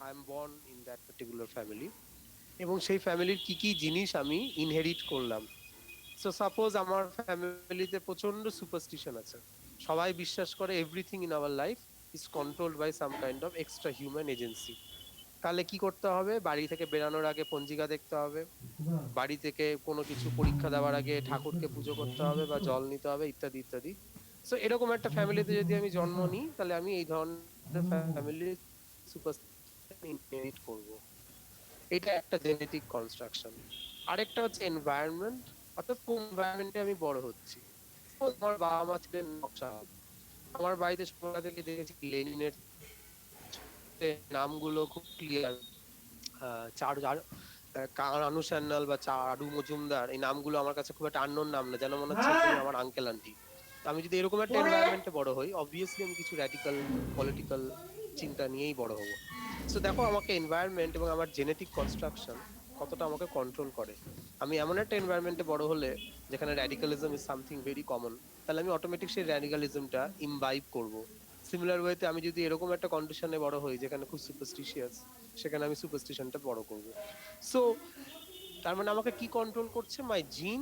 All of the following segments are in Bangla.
I am born in that particular family, এবং সেই ফ্যামিলির কি কি জিনিস আমি ইনহেরিট করলাম। সো সাপোজ আমার ফ্যামিলিতে প্রচন্ড সুপারস্টিশন আছে, সবাই বিশ্বাস করে everything in our life is controlled by some kind of extra human agency. তাহলে কি করতে হবে? বাড়ি থেকে বেরানোর আগে পঞ্জিকা দেখতে হবে, বাড়ি থেকে কোনো কিছু পরীক্ষা দেওয়ার আগে ঠাকুরকে পুজো করতে হবে বা জল নিতে হবে, ইত্যাদি ইত্যাদি। সো এরকম একটা ফ্যামিলিতে যদি আমি জন্ম নিই, তাহলে আমি এই ধরনের ফ্যামিলি সুপারস্টিশন ইনহেরিট করব। এটা একটা জেনেটিক কনস্ট্রাকশন। আরেকটা হচ্ছে এনভায়রনমেন্ট, অর্থাৎ কোন এনভায়রনমেন্টে আমি বড় হচ্ছি। আমার বাবা মা ছিলেন নকশাল, আমার বাড়িতে ছোটবেলা থেকে দেখেছি লেনিনের নামগুলো খুব ক্লিয়ার। চার রানু সান্যাল বা চারু মজুমদার, এই নামগুলো আমার কাছে খুব একটা আননোন নাম না, যেন মনে হচ্ছে এক্ষুনি আমার আঙ্কেল আন্টি। তো আমি যদি এরকম একটা এনভায়রনমেন্টে বড় হই, অবভিয়াসলি আমি কিছু র্যাডিক্যাল পলিটিক্যাল চিন্তা নিয়েই বড় হব। সো দেখো, আমাকে এনভায়রনমেন্ট এবং আমার জেনেটিক কনস্ট্রাকশন কতটা আমাকে কন্ট্রোল করে। আমি এমন একটা এনভায়রনমেন্টে বড় হলে যেখানে র্যাডিক্যালিজম ইজ সামথিং ভেরি কমন, তাহলে আমি অটোমেটিক সেই র্যাডিক্যালিজমটা ইমবাইব করব। সিমিলার ওয়েতে আমি যদি এরকম একটা কন্ডিশনে বড় হই যেখানে খুব সুপারস্টিশিয়াস, সেখানে আমি সুপারস্টিশনটা বড় করব। সো তার মানে আমাকে কি কন্ট্রোল করছে? মাই জিন,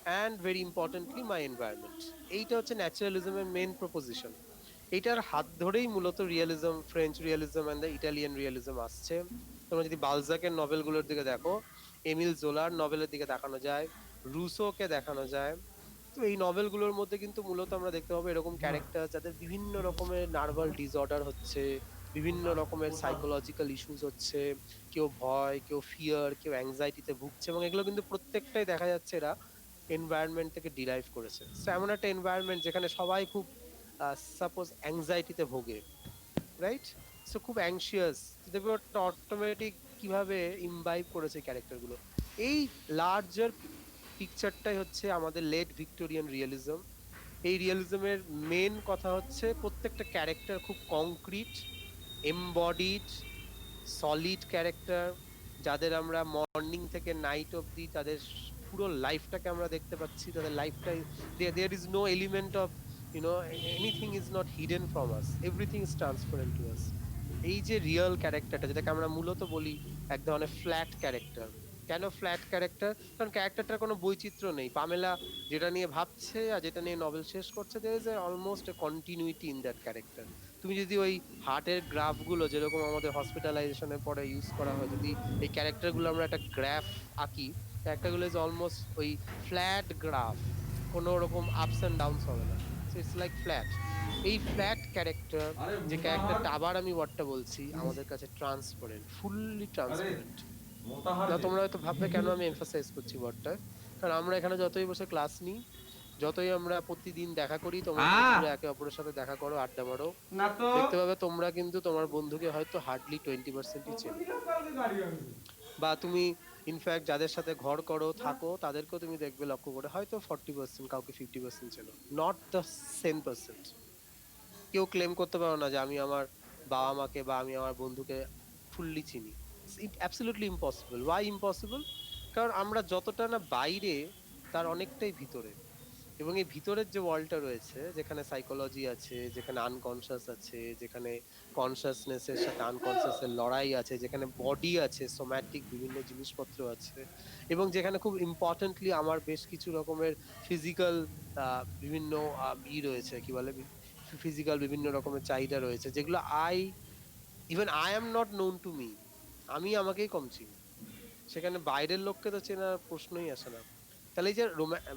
and very importantly my environment. এইটা হচ্ছে ন্যাচারালিজমের মেন প্রপোজিশন। এইটার হাত ধরেই মূলত realism, French realism and the Italian realism আসছে। তোমরা যদি বালজাকের নভেলগুলোর দিকে দেখো, এমিল জোলার নভেলের দিকে দেখানো যায়, রুসোকে দেখানো যায়। তো এই নভেলগুলোর মধ্যে কিন্তু মূলত আমরা দেখতে পাবো এরকম ক্যারেক্টার যাদের বিভিন্ন রকমের নার্ভাল ডিসঅর্ডার হচ্ছে, বিভিন্ন রকমের সাইকোলজিক্যাল ইস্যুস হচ্ছে। কেউ ভয়, কেউ ফিয়ার, কেউ অ্যাংজাইটিতে ভুগছে, এবং এগুলো কিন্তু প্রত্যেকটাই দেখা যাচ্ছে এরা এনভায়রনমেন্ট থেকে ডিরাইভ করেছে। সো এমন একটা এনভায়রনমেন্ট যেখানে সবাই খুব সাপোজ অ্যাংজাইটিতে ভোগে, রাইট? সো খুব অ্যাংশিয়াস, দেখবে ওটা অটোমেটিক কিভাবে ইমবাইব করেছে ক্যারেক্টার গুলো। এই লার্জার পিকচারটাই হচ্ছে আমাদের লেট ভিক্টোরিয়ান রিয়েলিজম। এই রিয়েলিজমের মেন কথা হচ্ছে প্রত্যেকটা ক্যারেক্টার খুব কংক্রিট, এমবডিড, সলিড ক্যারেক্টার, যাদের আমরা মর্নিং থেকে নাইট অব্দি তাদের পুরো লাইফটাকে আমরা দেখতে পাচ্ছি। তাদের লাইফটাই, there is no element of anything is not hidden from us, everything is transparent to us. এই যে রিয়েল ক্যারেক্টারটা, যেটাকে আমরা মূলত বলি এক ধরনের ফ্ল্যাট ক্যারেক্টার। কেন ফ্ল্যাট ক্যারেক্টার? কারণ ক্যারেক্টারটার কোনো বৈচিত্র্য নেই। পামেলা যেটা নিয়ে ভাবছে আর যেটা নিয়ে নভেল শেষ করছে, there is almost A continuity in that character. তুমি যদি ওই হার্টের গ্রাফ গুলো যেরকম আমাদের হসপিটালাইজেশনের পরে ইউজ করা হয়, যদি এই ক্যারেক্টার গুলো আমরা একটা গ্রাফ আঁকি, ক্যারেক্টার গুলো ইজ অলমোস্ট ওই ফ্ল্যাট গ্রাফ, কোনো রকম আপস এন্ড ডাউনস হবে না। So it's like flat. এই ফ্ল্যাট ক্যারেক্টার, আরে যে মোতাহার। ক্যারেক্টারটা, আবার আমি ওয়ার্ডটা বলছি, আমাদের কাছে ট্রান্সপারেন্ট, ফুললি আরে ট্রান্সপারেন্ট। মোতাহার না, যে তোমরা হয়তো ভাববে কেন আমি এমফাসাইজ করছি ওয়ার্ডটা। কারণ আমরা এখানে যতই বসে ক্লাস নিই, যতই আমরা প্রতিদিন দেখা করি, তোমরা যদি আহ দূরে একে অপরের সাথে দেখা করো, আড্ডা মারো, না তো। দেখতে পাবে তোমরা কিন্তু তোমার বন্ধুকে হয়তো হার্ডলি 20%ই কখন চেনো। দিলাম কালকে গাড়ি আমি। বা তুমি ইনফ্যাক্ট যাদের সাথে ঘর করো, থাকো, তাদেরকেও তুমি দেখবে লক্ষ্য করে হয়তো 40%, কাউকে 50% চেনো, নট দ্য সেম পার্সেন্ট। কেউ ক্লেম করতে পারো না যে আমি আমার বাবা মাকে বা আমি আমার বন্ধুকে ফুললি চিনি। Absolutely impossible. Why impossible? কারণ আমরা যতটা না বাইরে, তার অনেকটাই ভিতরে। এবং এই ভিতরের যে ওয়ার্ল্ডটা রয়েছে, যেখানে সাইকোলজি আছে, যেখানে আনকনসিয়াস আছে, যেখানে কনসিয়াসনেস এর সাথে আনকনসিয়াস এর লড়াই আছে, যেখানে বডি আছে, সোম্যাটিক বিভিন্ন জিনিসপত্র আছে, এবং যেখানে খুব ইম্পর্টেন্টলি আমার বেশ কিছু রকমের ফিজিক্যাল বিভিন্ন রয়েছে, কি বলে, ফিজিক্যাল বিভিন্ন রকমের চাহিদা রয়েছে, যেগুলো even I am not known to me, আমি আমাকেই কম চিনি। সেখানে বাইরের লোককে তো চেনার প্রশ্নই আসে না। তাহলে এই যে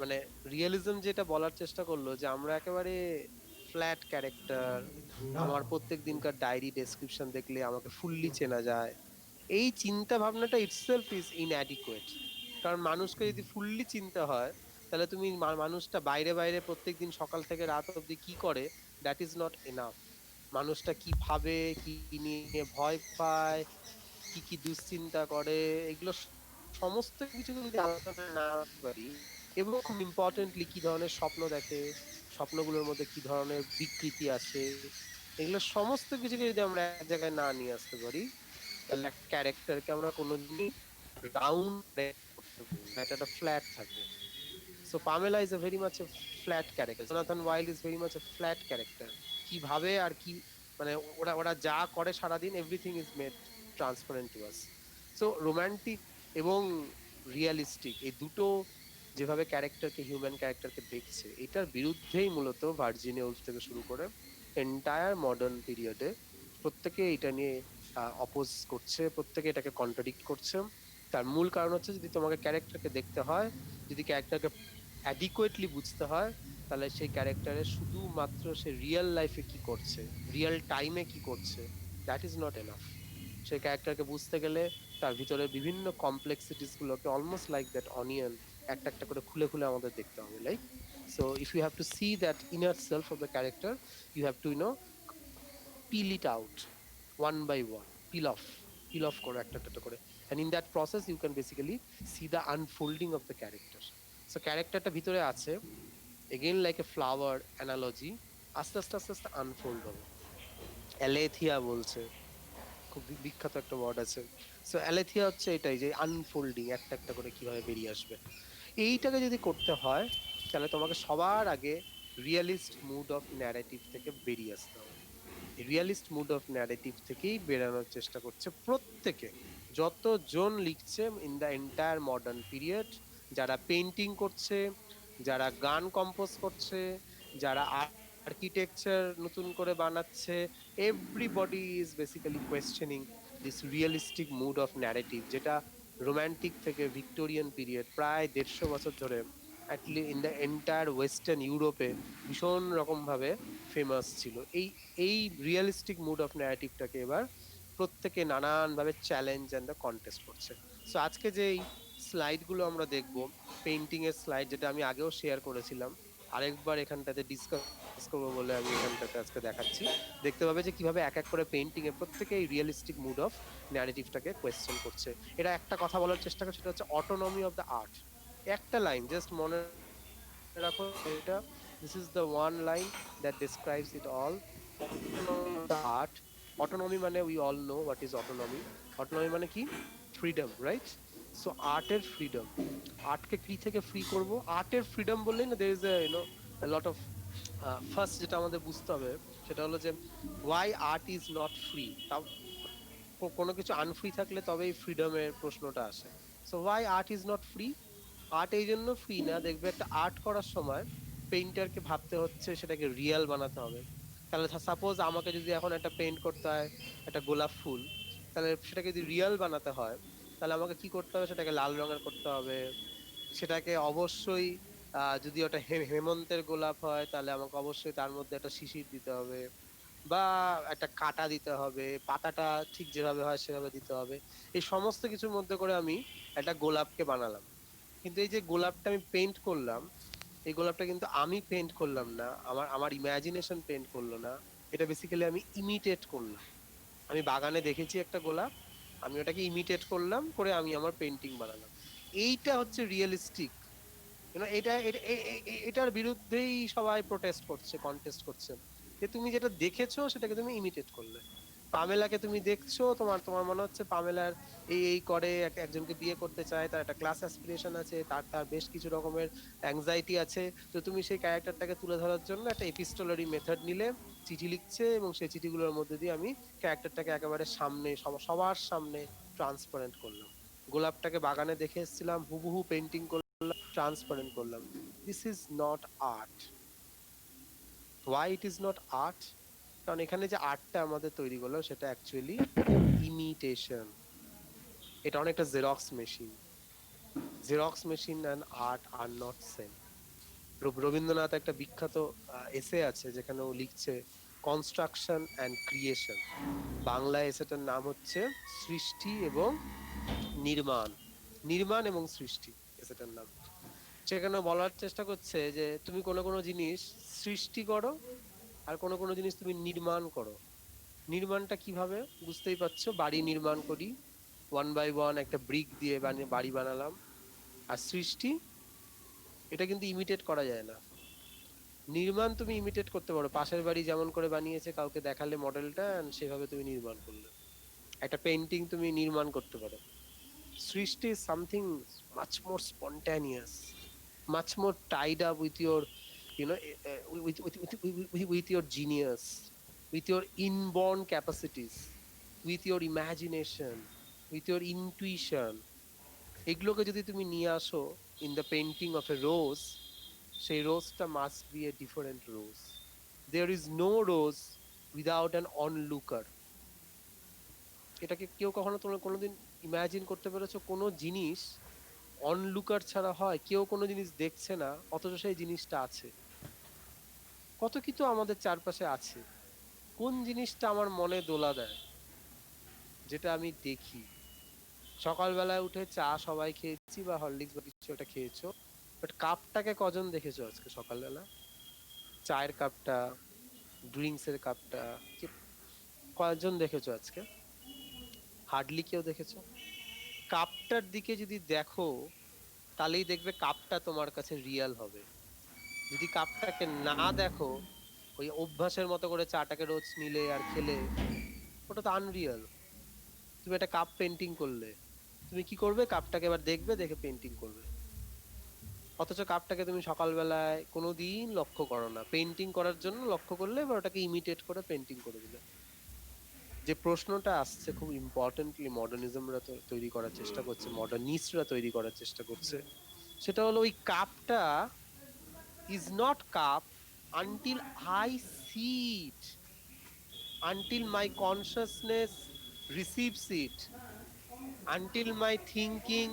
মানে রিয়েলিজম যেটা বলার চেষ্টা করলো যে আমরা একেবারে ফ্ল্যাট ক্যারেক্টার, আমার প্রত্যেক দিনকার ডায়েরি ডেসক্রিপশন দেখলে আমাকে ফুললি চেনা যায়, এই চিন্তা ভাবনাটা ইটসেলফ ইজ ইনঅ্যাডিকুয়েট। কারণ মানুষকে যদি ফুললি চিনতে হয়, তাহলে তুমি মানুষটা বাইরে বাইরে প্রত্যেকদিন সকাল থেকে রাত অব্দি কি করে, দ্যাট ইজ নট এনাফ। মানুষটা কি ভাবে, কি নিয়ে ভয় পায়, কি কি দুশ্চিন্তা করে, এগুলো সমস্ত কিছু যদি আলোচনা না করতে পারি, এবং খুব ইম্পর্টেন্টলি কি ধরনের স্বপ্ন দেখে, স্বপ্নগুলোর মধ্যে কি ধরনের বিকৃতি আসে, এগুলো সমস্ত কিছুকে যদি আমরা এক জায়গায় না নিয়ে আসতে পারি, তাহলে একটা ক্যারেক্টারকে আমরা কোনোদিনই রাউন্ড করতে পারবো না, এটা একটা ফ্ল্যাট থাকবে। So Pamela is a very much A flat character, Jonathan wild is very much A flat character. কি ভাবে আর কি মানে ওরা ওরা যা করে সারাদিন everything is made transparent to us. So romantic এবং রিয়ালিস্টিক এই দুটো যেভাবে ক্যারেক্টারকে, হিউম্যান ক্যারেক্টারকে দেখছে, এটার বিরুদ্ধেই মূলত ভার্জিনিয়া উলফ থেকে শুরু করে এন্টায়ার মডার্ন পিরিয়ডে প্রত্যেকে এটা নিয়ে অপোজ করছে, প্রত্যেকে এটাকে কন্ট্রাডিক্ট করছে। তার মূল কারণ হচ্ছে, যদি তোমাকে ক্যারেক্টারকে দেখতে হয়, যদি ক্যারেক্টারকে অ্যাডিকুয়েটলি বুঝতে হয়, তাহলে সেই ক্যারেক্টারের শুধুমাত্র সে রিয়েল লাইফে কি করছে, রিয়েল টাইমে কি করছে, দ্যাট ইজ নট এনাফ। সেই ক্যারেক্টারকে বুঝতে গেলে তার ভিতরে বিভিন্ন কমপ্লেক্সিটিস গুলোকে অলমোস্ট লাইক দ্যাট অনিয়ন একটা একটা করে খুলে খুলে আমাদের দেখতে হবে, like. So if you have to see that inner self of the character, you have to peel it out one by one, peel off করো একটা একটা করে, and in that process you can basically see the unfolding of the character. So ক্যারেক্টারটা ভিতরে আছে, again like a flower analogy, আস্তে আস্তে আস্তে আস্তে আনফোল্ড হবে। অ্যালেথিয়া বলছে, খুব বিখ্যাত একটা ওয়ার্ড আছে। সো অ্যালেথিয়া হচ্ছে এটাই, যে আনফোল্ডিং, একটা একটা করে কিভাবে বেরিয়ে আসবে। এইটাকে যদি করতে হয়, তাহলে তোমাকে সবার আগে রিয়েলিস্ট মুড অফ ন্যারেটিভ থেকে বেরিয়ে আসতে হবে। রিয়েলিস্ট মুড অফ ন্যারেটিভ থেকেই বেরানোর চেষ্টা করছে প্রত্যেকে, যতজন লিখছে in the entire modern period, যারা পেন্টিং করছে, যারা গান কম্পোজ করছে, যারা আর্কিটেকচার নতুন করে বানাচ্ছে, everybody is basically questioning this realistic mood of narrative, যেটা রোমান্টিক থেকে ভিক্টোরিয়ান পিরিয়ড প্রায় 150 বছর ধরে ইন দ্য এন্টায়ার ওয়েস্টার্ন ইউরোপে ভীষণ রকম ভাবে ফেমাস ছিল। এই এই রিয়েলিস্টিক মুড অফ ন্যারেটিভটাকে এবার প্রত্যেকে নানান ভাবে চ্যালেঞ্জ এন্ড কন্টেস্ট করছে। সো আজকে যে এই স্লাইড গুলো আমরা দেখবো, পেইন্টিং এর স্লাইড, যেটা আমি আগেও শেয়ার করেছিলাম, আরেকবার এখানটাতে ডিসকাস করবো বলে আমি এখানটাতে আজকে দেখাচ্ছি। দেখতে পাবে যে কিভাবে এক এক করে পেইন্টিং এ প্রত্যেকে এই রিয়েলিস্টিক মুড অফ ন্যারেটিভটাকে কোয়েশ্চেন করছে। এটা একটা কথা বলার চেষ্টা করছে, সেটা হচ্ছে অটোনমি অফ দ্য আর্ট। একটা লাইন জাস্ট মনে রাখো, এটা this is the one line that describes it all. The art, autonomy মানে we all know what is autonomy. Autonomy মানে কি? Freedom, right? সো আর্টের ফ্রিডম, আর্টকে কি থেকে ফ্রি করব? আর্টের ফ্রিডম বললেই না, there is a lot of first যেটা আমাদের বুঝতে হবে, সেটা হলো যে why art is not free. তাও কোনো কিছু আনফ্রি থাকলে তবেই ফ্রিডমের প্রশ্নটা আসে। So why art is not free? Art এই জন্য ফ্রি না, দেখবে একটা আর্ট করার সময় পেইন্টারকে ভাবতে হচ্ছে সেটাকে রিয়েল বানাতে হবে। তাহলে সাপোজ আমাকে যদি এখন একটা পেইন্ট করতে হয় একটা গোলাপ ফুল, তাহলে সেটাকে যদি রিয়েল বানাতে হয়, তাহলে আমাকে কি করতে হবে? সেটাকে লাল রঙের করতে হবে। সেটাকে অবশ্যই যদি ওটা হেমন্তের গোলাপ হয়, তাহলে আমাকে অবশ্যই তার মধ্যে একটা শিশির দিতে হবে, বা একটা কাঁটা দিতে হবে, পাতাটা ঠিক যেভাবে হয় সেভাবে দিতে হবে। এই সমস্ত কিছুর মধ্যে করে আমি একটা গোলাপকে বানালাম। কিন্তু এই যে গোলাপটা আমি পেইন্ট করলাম, এই গোলাপটা কিন্তু আমি পেইন্ট করলাম না, আমার আমার ইমাজিনেশন পেইন্ট করলো না। এটা বেসিক্যালি আমি ইমিটেট করলাম। আমি বাগানে দেখেছি একটা গোলাপ, আমি ওটাকে ইমিটেট করলাম, করে আমি আমার পেইন্টিং বানালাম। এইটা হচ্ছে রিয়েলিস্টিক। এটা এটার বিরুদ্ধেই সবাই প্রোটেস্ট করছে, কন্টেস্ট করছে, যে তুমি যেটা দেখেছো সেটাকে তুমি ইমিটেট করলে। পামেলাকে তুমি দেখছো, তোমার তোমার মনে হচ্ছে পামেলার এই এই করে, একজনকে বিয়ে করতে চায়, তার একটা ক্লাস অ্যাসপিরেশন আছে, তার তার বেশ কিছু রকমের অ্যাংজাইটি আছে। তো তুমি সেই ক্যারেক্টারটাকে তুলে ধরার জন্য একটা এপিস্টোলারি মেথড নিলে, চিঠি লিখছে, এবং সেই চিঠিগুলোর মধ্যে দিয়ে আমি ক্যারেক্টারটাকে একেবারে সামনে, সবার সামনে ট্রান্সপারেন্ট করলাম। গোলাপটাকে বাগানে দেখে এসেছিলাম, হুবহু পেন্টিং ট্রান্সপারেন্ট করলাম। This is not art. Why it is not art? কারণ এখানে যে আর্টটা আমাদের তৈরি করলো সেটা অ্যাকচুয়ালি ইমিটেশন। এটা অনেকটা xerox machine. Xerox machine and art are not same. Rabindranath একটা বিখ্যাত এসে আছে, যেখানে ও লিখছে কনস্ট্রাকশন অ্যান্ড ক্রিয়েশন। বাংলা এসেটার নাম হচ্ছে সৃষ্টি এবং নির্মাণ। নির্মাণ এবং সৃষ্টি এসেটার নাম। সেখানে বলার চেষ্টা করছে যে তুমি কোনো কোনো জিনিস সৃষ্টি করো, আর কোনো কোনো জিনিস তুমি নির্মাণ করো। নির্মাণটা কিভাবে? বুঝতেই পারছো, বাড়ি নির্মাণ করি, ওয়ান বাই ওয়ান একটা ব্রিক দিয়ে বাড়ি বানালাম। আর সৃষ্টি, এটা কিন্তু ইমিটেট করা যায় না। নির্মাণ তুমি ইমিটেট করতে পারো, পাশের বাড়ি যেমন করে বানিয়েছে কাউকে দেখালে মডেলটা, সেভাবে তুমি নির্মাণ করলে। একটা পেন্টিং তুমি নির্মাণ করতে পারো। সৃষ্টি is something much more spontaneous, much more tied up with your, with your genius, with your inborn capacities, with your imagination, with your intuition, এগুলোকে যদি তুমি নিয়ে আসো in the painting of a rose, সেই রোজটা must be a different rose. There is no rose without an onlooker. এটাকে কেউ কখনো তোমরা কোনোদিন ইমাজিন করতে পেরেছো কোনো জিনিস অনলুকার ছাড়া হয়? কেউ কোনো জিনিস দেখছে না অথচ সেই জিনিসটা আছে। কত কিছু আমাদের চারপাশে আছে, কোন জিনিসটা আমার মনে দোলা দেয়, যেটা আমি দেখি। সকালবেলায় উঠে চা সবাই খেয়েছি বা হরলিক্স বা কিছু একটা খেয়েছো, বাট কাপটাকে কজন দেখেছো আজকে সকালবেলা? চায়ের কাপটা, ড্রিঙ্কস এর কাপটা কয়জন দেখেছো আজকে? হার্ডলি কেউ দেখেছো? কাপটার দিকে যদি দেখো তাহলেই দেখবে কাপটা তোমার কাছে রিয়েল হবে। যদি কাপটাকে না দেখো, ওই অভ্যাসের মতো করে চাটাকে রোজ নিলে আর খেলে, ওটা তো আনরিয়েল। তুমি একটা কাপ পেন্টিং করলে, তুমি কি করবে? কাপটাকে এবার দেখবে, দেখে পেন্টিং করবে। অথচ কাপটাকে তুমি সকালবেলায় কোনোদিন লক্ষ্য করো না, পেন্টিং করার জন্য লক্ষ্য করলে এবার ওটাকে ইমিটেট করে পেন্টিং করে দিলে। যে প্রশ্নটা আসছে খুব ইম্পর্টেন্টলি মডার্নিজমরা তৈরি করার চেষ্টা করছে, মডার্নিস্টরা তৈরি করার চেষ্টা করছে, সেটা হলো ওই কাপটা is not cup until I see it, until my consciousness receives it, until my thinking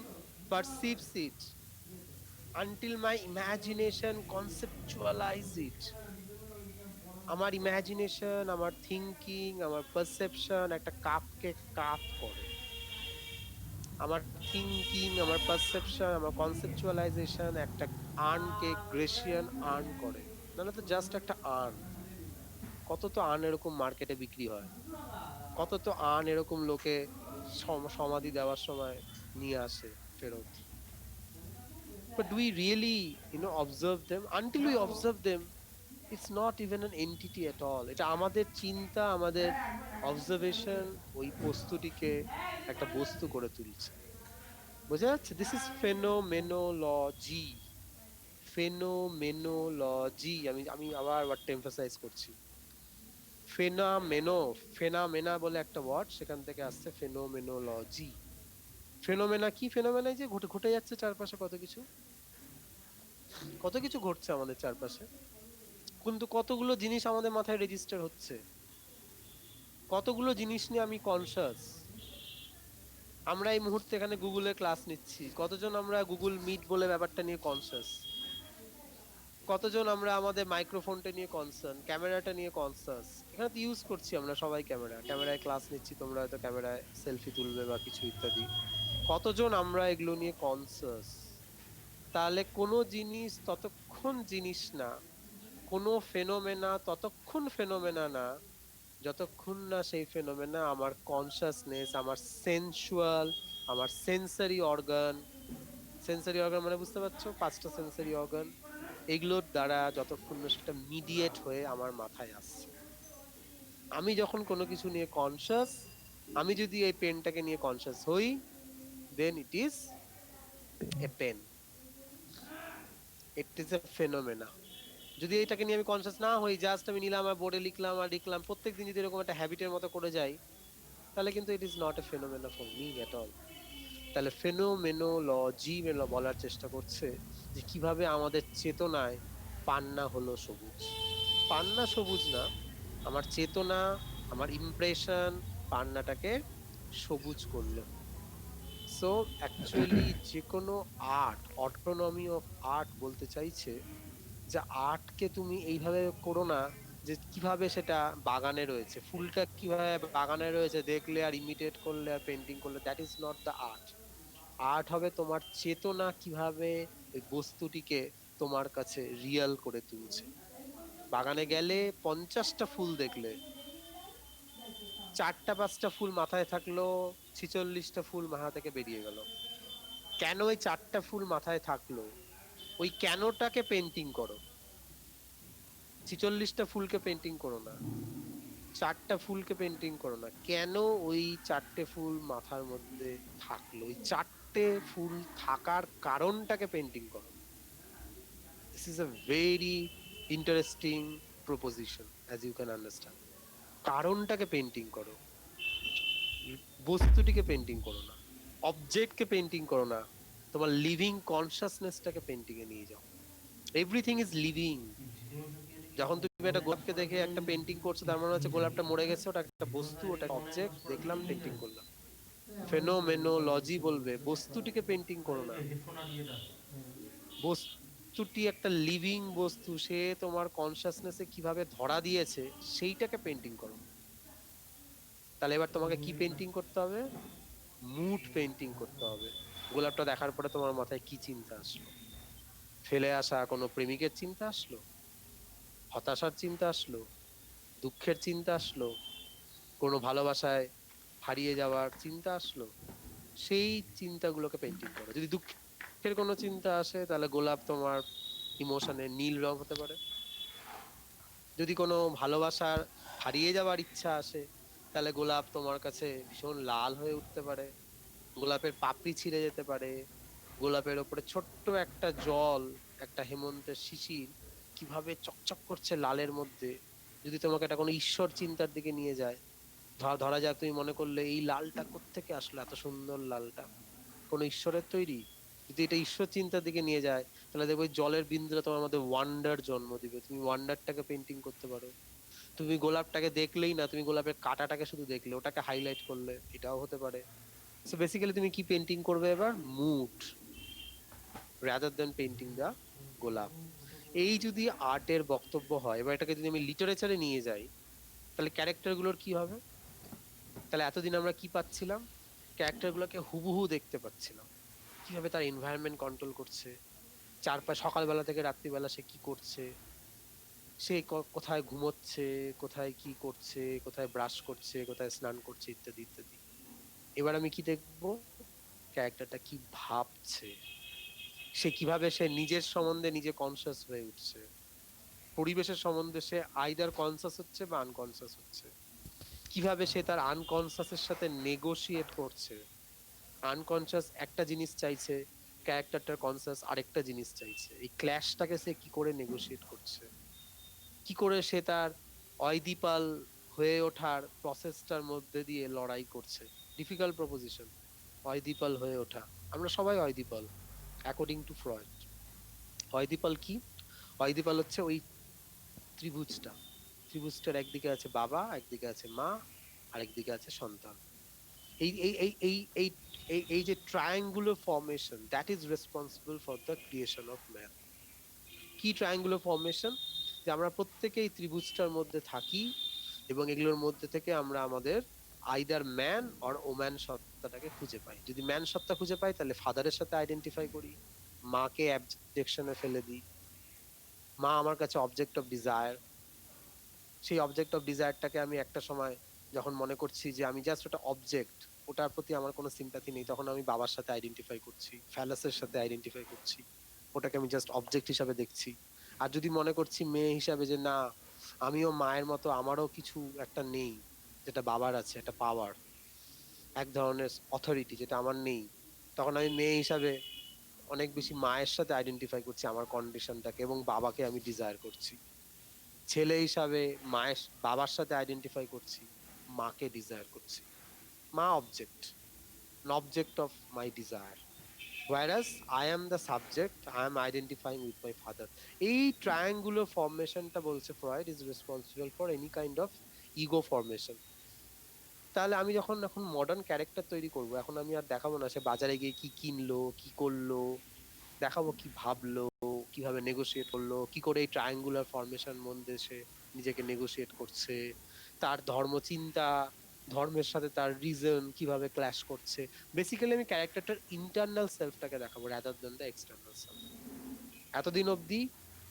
perceives it, until my imagination conceptualize it. আমার ইমাজিনেশন, আমার থিঙ্কিং, আমার পারসেপশন একটা কাপকে কাপ করে। আমার থিঙ্কিং, আমার পারসেপশন, আমার কনসেপচুয়ালাইজেশন একটা আর্নকে গ্রেসিয়ান আর্ন করে। নাহলে তো জাস্ট একটা আর্ন। কত তো আর্ন এরকম মার্কেটে বিক্রি হয়, কত তো আর্ন এরকম লোকে সমাধি দেওয়ার সময় নিয়ে আসে ফেরত। But do we really, observe them? Until we observe them, it's not even an entity at all. এটা আমাদের চিন্তা, আমাদের অবজারভেশন ওই বস্তুটিকে একটা বস্তু করে তুলছে। বোঝা যাচ্ছে? This is phenomenology. ফেনোমেনোলজি, আমি আমি আবার ওয়ার্ডটা এমফাসাইজ করছি। ফেনামেনা বলে একটা ওয়ার্ড, সেখান থেকে আসছে ফেনোমেনোলজি। ফেনোমেনা কি? ফেনোমেনা যে ঘটে ঘটে যাচ্ছে চারপাশে, কত কিছু, কত কিছু ঘটছে আমাদের চারপাশে, কিন্তু কতগুলো জিনিস আমাদের মাথায় রেজিস্টার হচ্ছে, কতগুলো জিনিস নিয়ে আমি কনসাস। আমরা এই মুহূর্তে এখানে গুগলের ক্লাস নিচ্ছি, কতজন আমরা গুগল মিট বলে ব্যাপারটা নিয়ে কনসাস? কতজন আমরা আমাদের মাইক্রোফোনটা নিয়ে কনসার্ন, ক্যামেরাটা নিয়ে কনসাস? এখানে তো ইউজ করছি আমরা সবাই ক্যামেরায় ক্লাস নিচ্ছি, তোমরা হয়তো ক্যামেরায় সেলফি তুলবে বা কিছু ইত্যাদি। কতজন আমরা এগুলো নিয়ে কনসাস? তাহলে কোনো জিনিস ততক্ষণ জিনিস না, কোনো ফেনোমেনা ততক্ষণ ফেনোমেনা না, যতক্ষণ না সেই ফেনোমেনা আমার কনসাসনেস, আমার সেন্সুয়াল, আমার সেন্সারি অর্গান মানে বুঝতে পারছো, পাঁচটা সেন্সারি অর্গান, এগুলোর দ্বারা যতক্ষণ না সেটা মিডিয়েট হয়ে আমার মাথায় আসছে। আমি যখন কোনো কিছু নিয়ে কনসাস, আমি যদি এই পেনটাকে নিয়ে কনসাস হই, then it is a pen, it is a phenomena. যদি এটাকে নিয়ে আমি কনসাস না হই, জাস্ট আমি নিলাম আর বোর্ডে লিখলাম আর লিখলাম, প্রত্যেকদিন যদি এরকম একটা হ্যাবিটের মতো করে যাই, তাহলে কিন্তু it is not A phenomena for me at all. তাহলে ফেনোমেনোলজি বলার চেষ্টা করছে যে কিভাবে আমাদের চেতনায় পান্না হলো সবুজ। পান্না সবুজ না, আমার চেতনা, আমার ইমপ্রেশন পান্নাটাকে সবুজ করলো। সো অ্যাকচুয়ালি যে কোনো আর্ট, অটোনমি অফ আর্ট বলতে চাইছে যে আর্টকে তুমি এইভাবে করো না যে কিভাবে সেটা বাগানে রয়েছে, ফুলটা কিভাবে বাগানে রয়েছে দেখলে আর ইমিটেট করলে আর পেন্টিং করলে, that is not the art. Art হবে তোমার চেতনা কিভাবে ওই বস্তুটিকে তোমার কাছে রিয়েল করে তুলছে। বাগানে গেলে 50টা ফুল দেখলে, 4টা 5টা ফুল মাথায় থাকলো, 46টা ফুল মাথা থেকে বেরিয়ে গেল। কেন ওই 4টা ফুল মাথায় থাকলো? ওই কেনটাকে পেন্টিং করো, 46টা ফুলকে পেন্টিং করো না, 4টা ফুলকে পেন্টিং করো না। কেন ওই 4টে ফুল মাথার মধ্যে থাকলো, ওই 4টে ফুল থাকার কারণটাকে পেন্টিং করো। This is a very interesting proposition, as you can understand. কারণটাকে পেন্টিং করো, বস্তুটিকে পেন্টিং করো না, অবজেক্টকে পেন্টিং করো না, তোমার লিভিং কনসাসনেসটাকে পেন্টিং এ নিয়ে যাও। Everything is living. যখন তুমি একটা গোলাপকে দেখে একটা পেন্টিং করছো, তার মানে হচ্ছে গোলাপটা মরে গেছে, ওটা একটা বস্তু, ওটা অবজেক্ট, দেখলাম পেন্টিং করলাম। ফেনোমেনোলজি বলবে, বস্তুটিকে পেন্টিং করো না। বস্তুটি একটা লিভিং বস্তু, সে তোমার কনসাসনেসে কিভাবে ধরা দিয়েছে সেইটাকে পেন্টিং করো। তাহলে এবার তোমাকে কি পেন্টিং করতে হবে? মুড পেন্টিং করতে হবে। গোলাপটা দেখার পরে তোমার মাথায় কি চিন্তা আসলো? ফেলে আসা কোনো প্রেমিকের চিন্তা আসলো, হতাশার চিন্তা আসলো, দুঃখের চিন্তা আসলো, কোনো ভালোবাসায় হারিয়ে যাওয়ার চিন্তা আসলো? সেই চিন্তাগুলোকে পেন্টিং করো। যদি দুঃখের কোনো চিন্তা আসে, তাহলে গোলাপ তোমার ইমোশনের নীল রং হতে পারে। যদি কোনো ভালোবাসার হারিয়ে যাওয়ার ইচ্ছা আসে, তাহলে গোলাপ তোমার কাছে ভীষণ লাল হয়ে উঠতে পারে, গোলাপের পাপড়ি ছিঁড়ে যেতে পারে, গোলাপের ওপরে ছোট্ট একটা জল, একটা হেমন্তের শিশির কিভাবে চকচক করছে লালের মধ্যে। যদি তোমাকে এটা কোনো ঈশ্বর চিন্তার দিকে নিয়ে যায়, ধরা যাক তুমি মনে করলে এই লালটা কোত্থেকে আসলো, এত সুন্দর লালটা কোনো ঈশ্বরের তৈরি। যদি এটা ঈশ্বর চিন্তার দিকে নিয়ে যায়, তাহলে দেখবে ওই জলের বিন্দুটা তোমার মধ্যে ওয়ান্ডার জন্ম দিবে, তুমি ওয়ান্ডারটাকে পেন্টিং করতে পারো। তুমি গোলাপটাকে দেখলেই না, তুমি গোলাপের কাঁটাটাকে শুধু দেখলে, ওটাকে হাইলাইট করলে, এটাও হতে পারে। সো বেসিক্যালি তুমি কি পেন্টিং করবে এবার? মুড, রাদার দেন পেন্টিং দা গোলাপ। এই যদি আর্টের বক্তব্য হয়, এবার এটাকে যদি আমি লিটারেচারে নিয়ে যাই, তাহলে ক্যারেক্টার গুলোর কি হবে? তাহলে এতদিন আমরা কি পাচ্ছিলাম? ক্যারেক্টার গুলোকে হুবহু দেখতে পাচ্ছিলাম, কিভাবে তার এনভায়রনমেন্ট কন্ট্রোল করছে, চারপাশ সকালবেলা থেকে রাত্রিবেলা সে কি করছে, সে কোথায় ঘুমোচ্ছে, কোথায় কি করছে, কোথায় ব্রাশ করছে, কোথায় স্নান করছে, ইত্যাদি ইত্যাদি। এবার আমি কি দেখবো? ক্যারেক্টারটা কি ভাবছে, সে কিভাবে সে নিজের সম্বন্ধে নিজে কনসিয়াস হয়ে উঠছে, পরিবেশের সম্বন্ধে সে আইদার কনসিয়াস হচ্ছে বা আনকনসিয়াস হচ্ছে, কিভাবে সে তার আনকনসিয়াসের সাথে নেগোশিয়েট করছে। আনকনসিয়াস একটা জিনিস চাইছে, ক্যারেক্টারটার কনসিয়াস আরেকটা জিনিস চাইছে, এই ক্ল্যাশটাকে সে কি করে নেগোশিয়েট করছে, কি করে সে তার অয়দিপাল হয়ে ওঠার প্রসেসটার মধ্যে দিয়ে লড়াই করছে। ডিফিকাল্ট প্রপোজিশন, অয়দিপাল হয়ে ওঠা। আমরা সবাই অয়দিপাল অ্যাকর্ডিং টু ফ্রয়েড। অয়দিপাল কি? অয়দিপাল হচ্ছে ওই ত্রিভুজটা, ত্রিভুজটার একদিকে আছে বাবা, একদিকে আছে মা, আরেকদিকে আছে সন্তান। এই এই এই এই এই এই এই যে triangular formation, that is responsible for the creation of man. কি ট্রায়াঙ্গুলার ফর্মেশন? যে আমরা প্রত্যেকেই ত্রিভুজটার মধ্যে থাকি, এবং এগুলোর মধ্যে থেকে আমরা আমাদের আইদার ম্যান অর ওম্যান সত্তাটাকে খুঁজে পাই। যদি ম্যান সত্তা খুঁজে পাই, তাহলে ফাদারের সাথে আইডেন্টিফাই করি, মাকে অ্যাবজেকশনে ফেলে দিই। মা আমার কাছে অবজেক্ট অফ ডিজায়ার। সেই অবজেক্ট অফ ডিজায়ারটাকে আমি একটা সময় যখন মনে করছি যে আমি জাস্ট ওটা অবজেক্ট, ওটার প্রতি আমার কোনো সিম্প্যাথি নেই, তখন আমি বাবার সাথে আইডেন্টিফাই করছি, ফ্যালাসের সাথে আইডেন্টিফাই করছি, ওটাকে আমি জাস্ট অবজেক্ট হিসাবে দেখছি। আর যদি মনে করছি মেয়ে হিসাবে যে না, আমিও মায়ের মতো, আমারও কিছু একটা নেই যেটা বাবার আছে, একটা পাওয়ার, এক ধরনের অথরিটি যেটা আমার নেই, তখন আমি মেয়ে হিসাবে অনেক বেশি মায়ের সাথে আইডেন্টিফাই করছি আমার কন্ডিশনটাকে, এবং বাবাকে আমি ডিজায়ার করছি। ছেলে হিসাবে বাবার সাথে আইডেন্টিফাই করছি, মাকে ডিজায়ার করছি। মা object, an object of my desire, whereas I am the subject, I am identifying with my father. এই triangular ফরমেশনটা বলছে Freud is responsible for any kind of ego formation. তাহলে আমি যখন এখন মডার্ন ক্যারেক্টার তৈরি করব, এখন আমি আর দেখাবো না সে বাজারে গিয়ে কি কিনলো, কি করলো, দেখাবো কি ভাবলো, কিভাবে নেগোশিয়েট করলো, কি করে এই ট্রায়াঙ্গুলার ফরমেশন মধ্যে সে নিজেকে নেগোশিয়েট করছে, তার ধর্মচিন্তা, ধর্মের সাথে তার রিজন কিভাবে ক্ল্যাশ করছে। বেসিক্যালি আমি ক্যারেক্টারটার ইন্টারনাল সেলফটাকে দেখাবো rather than the external self. এতদিন অবধি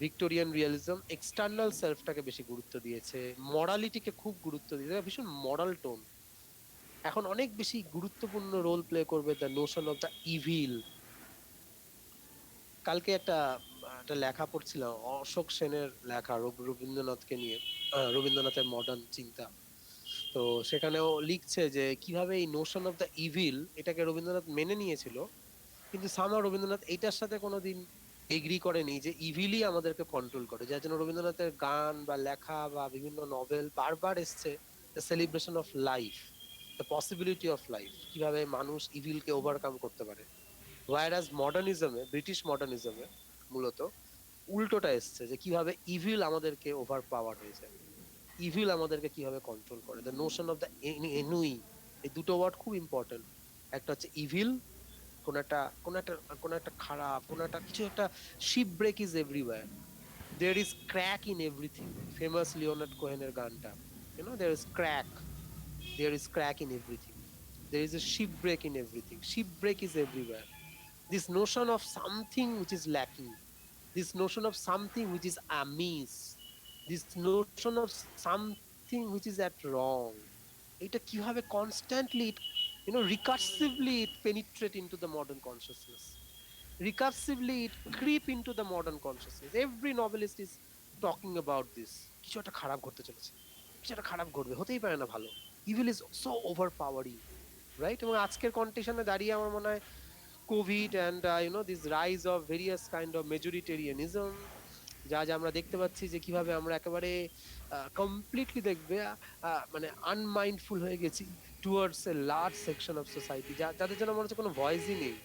ভিক্টোরিয়ান রিয়েলিজম এক্সটার্নাল সেলফটাকে বেশি গুরুত্ব দিয়েছে, মরালিটিকে খুব গুরুত্ব দিয়েছে, ভীষণ মরাল টোন। এখন অনেক বেশি গুরুত্বপূর্ণ রোল প্লে করবে the Notion of the evil. কালকে একটা একটা লেখা পড়ছিলাম, অশোক সেনের লেখা, রবীন্দ্রনাথকে নিয়ে, রবীন্দ্রনাথের মডার্ন চিন্তা। তো সেখানেও লিখছে যে কিভাবে এই নোশন অফ দ্য ইভিল, এটাকে রবীন্দ্রনাথ মেনে নিয়েছিল, কিন্তু সামহাও রবীন্দ্রনাথ এইটার সাথে কোনোদিন এগ্রি করেনি যে ইভিলই আমাদেরকে কন্ট্রোল করে, যার জন্য রবীন্দ্রনাথের গান বা লেখা বা বিভিন্ন নভেল বারবার এসছে the celebration of life, the possibility of life, কিভাবে মানুষ ইভিলকে ওভারকাম করতে পারে। ওয়ারাজ মডার্নিজমে, ব্রিটিশ মডার্নিজমে মূলত উল্টোটা এসছে, যে কিভাবে ইভিল আমাদেরকে ওভার পাওয়ার হয়ে যায়, ইভিল আমাদেরকে কিভাবে কন্ট্রোল করে। দ্য নোশন অফ দ্য এনুই, এই দুটো ওয়ার্ড খুব ইম্পর্টেন্ট। একটা হচ্ছে ইভিল, কোন একটা কোন একটা কোন একটা খারাপ, কোন একটা কিছু একটা, ship break is everywhere, there is crack in everything, famous Leonard কোহেনের গানটা, there is crack, there is crack in everything, there is a shipwreck in everything, shipwreck is everywhere. This notion of something which is lacking, this notion of something which is amiss, this notion of something which is at wrong, এটা কিভাবে constantly it, recursively it penetrate into the modern consciousness, recursively it creep into the modern consciousness. Every novelist is talking about this, কিছু একটা খারাপ ঘটতে চলেছে, কিছু একটা খারাপ ঘটবে, হতেই পারে না ভালো, evil is so overpowering, right? এবং আজকের কন্ডিশনে দাঁড়িয়ে আমার মনে হয় Covid and this rise of various kind of majoritarianism, যা যা আমরা দেখতে পাচ্ছি, যে কিভাবে আমরা একেবারে কমপ্লিটলি দেখবে মানে আনমাইন্ডফুল হয়ে গেছি towards a large section of society, যাদের জন্য মনে হচ্ছে কোনো ভয়েসই নেই,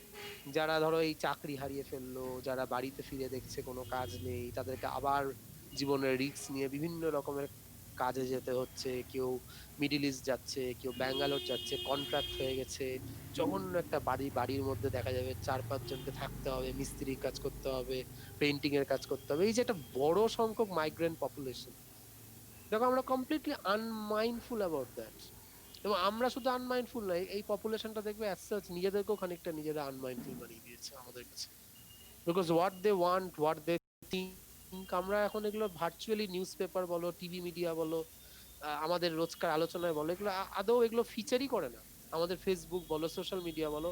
যারা ধরো এই চাকরি হারিয়ে ফেললো, যারা বাড়িতে ফিরে দেখছে কোনো কাজ নেই, তাদেরকে আবার জীবনের রিস্ক নিয়ে বিভিন্ন রকমের কাজে যেতে হচ্ছে, কেউ মিডিল ইস্ট যাচ্ছে, কেউ ব্যাঙ্গালোর যাচ্ছে, কন্ট্রাক্ট হয়ে গেছে, জঘন্য একটা বাড়ির মধ্যে দেখা যাবে 4-5 জনকে থাকতে হবে, মিস্ত্রির কাজ করতে হবে, পেন্টিং এর কাজ করতে হবে, এই যে একটা বড় সংখ্যক মাইগ্রেন্ট পপুলেশন, দেখো আমরা কমপ্লিটলি আনমাইন্ডফুল অ্যাবাউট দ্যাট। এবং আমরা শুধু আনমাইন্ডফুল নয়, এই পপুলেশনটা দেখবে অ্যাজ সাচ নিজেদেরকেও খানিকটা নিজেরা আনমাইন্ডফুল বানিয়ে দিয়েছে আমাদের কাছে, because what they want, what they think, আমরা এখন এগুলো ভার্চুয়ালি নিউজ পেপার বলো, টিভি মিডিয়া বলো, আমাদের রোজকার আলোচনায় বলো, এগুলো আদৌ এগুলো ফিচারই করে না। আমাদের ফেসবুক বলো, সোশ্যাল মিডিয়া বলো,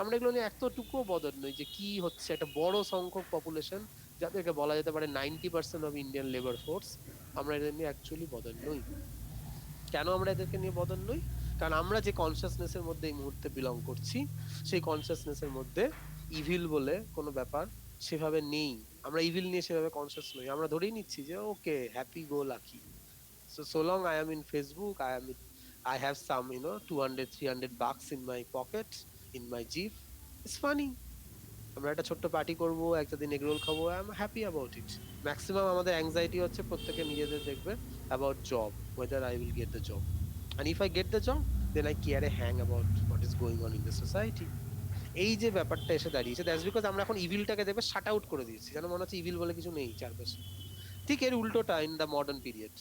আমরা এগুলো নিয়ে এতটুকুও বদল নই যে কি হচ্ছে। একটা বড় সংখ্যক পপুলেশন, যাদেরকে বলা যেতে পারে 90% অফ ইন্ডিয়ান লেবার ফোর্স, আমরা এদের নিয়ে অ্যাকচুয়ালি বদল নই। কেন আমরা এদেরকে নিয়ে বদল নই? কারণ আমরা যে কনসিয়াসনেসের মধ্যে এই মুহূর্তে বিলং করছি, সেই কনসিয়াসনেসের মধ্যে ইভিল বলে কোনো ব্যাপার সেভাবে নেই। আমরা ইভিল নিয়ে সেভাবে কনসিয়াস নই, আমরা ধরেই নিচ্ছি যে okay, happy go lucky, so long I am in Facebook, I have some 200-300 bucks in my pocket, in my jeep, it's funny, আমরা একটা ছোট্ট পার্টি করব, একটা দিন এগরোল খাবো, I am happy about it. Maximum আমাদের অ্যাংজাইটি হচ্ছে প্রত্যেকে নিজেদের দেখবে about job, whether I will get the job, and if I get the job then I care a hang about what is going on in the society। এই যে ব্যাপারটা এসে দাঁড়িয়েছে, দ্যাটস বিকজ আমরা এখন ইভিলটাকে দেখবে শাট আউট করে দিয়েছি, যেন মনে হচ্ছে ইভিল বলে কিছু নেই চারপাশে। ঠিক এর উল্টোটা in the modern period,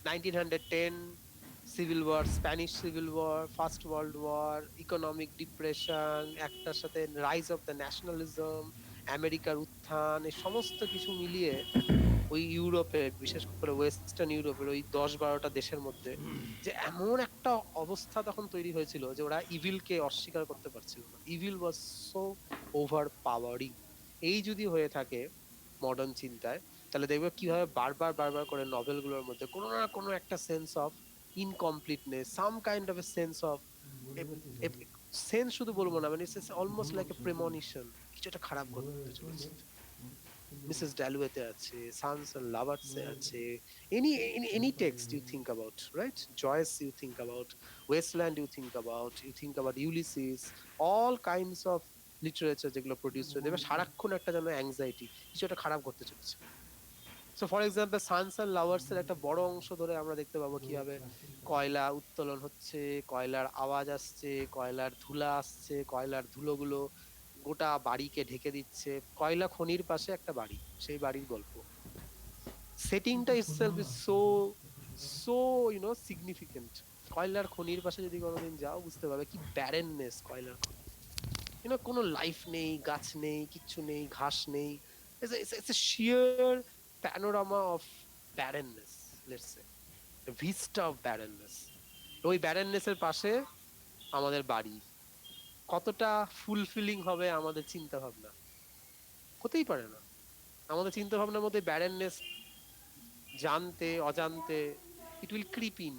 1910 civil war, Spanish civil war, first world war, economic depression, একটার সাথে রাইজ অফ দ্য ন্যাশনালিজম, আমেরিকার উত্থান, এই সমস্ত কিছু মিলিয়ে ওই ইউরোপে, বিশেষ করে ওয়েস্টার্ন ইউরোপের ওই 10-12টা দেশের মধ্যে যে এমন একটা অবস্থা তখন তৈরি হয়েছিল যে ওরা ইভিলকে অস্বীকার করতে পারছিল না, evil was so over powering. এই যদি হয়ে থাকে মডার্ন চিন্তায়, তাহলে দেখবে কিভাবে বারবার বারবার করে নভেলগুলোর মধ্যে কোনো না কোনো একটা sense of incompleteness, some kind of a sense of, sense শুধু বলবো না, মানে it's almost like a premonition, কিছু একটা খারাপ ঘটতে চলেছে। মিসেস ড্যালওয়েতে আছে, সানস এন্ড লাভার্সে আছে, any text you think about, right? Joyce you think about, Wasteland you think about Ulysses, all kinds of literature যেগুলো প্রডিউস করে দেবে, সারাক্ষণ একটা যেন অ্যাংজাইটি, কিছু একটা খারাপ ঘটতে চলেছে। So for example Sons and Lovers এর একটা বড় অংশ ধরে আমরা দেখতে পাবো কিভাবে কয়লা উত্তোলন হচ্ছে, কয়লার আওয়াজ আসছে, কয়লার ধুলা আসছে, কয়লার ধুলোগুলো গোটা বাড়িকে ঢেকে দিচ্ছে, কয়লা খনির পাশে একটা বাড়ি, সেই বাড়ির গল্প, সেটিংটা itself is so so significant. কয়লার খনির পাশে যদি কোনোদিন যাও বুঝতে পারবে কি ব্যারেননেস কয়লার খনি, কোনো লাইফ নেই, গাছ নেই, কিচ্ছু নেই, ঘাস নেই, it's a sheer panorama of barrenness, let's say a vista of barrenness। ওই barrenness এর পাশে আমাদের বাড়ি, কতটা ফুলফিলিং হবে আমাদের চিন্তা ভাবনা, হতেই পারে না। আমাদের চিন্তা ভাবনার মধ্যে barrenness জানতে অজান্তে it will creep in।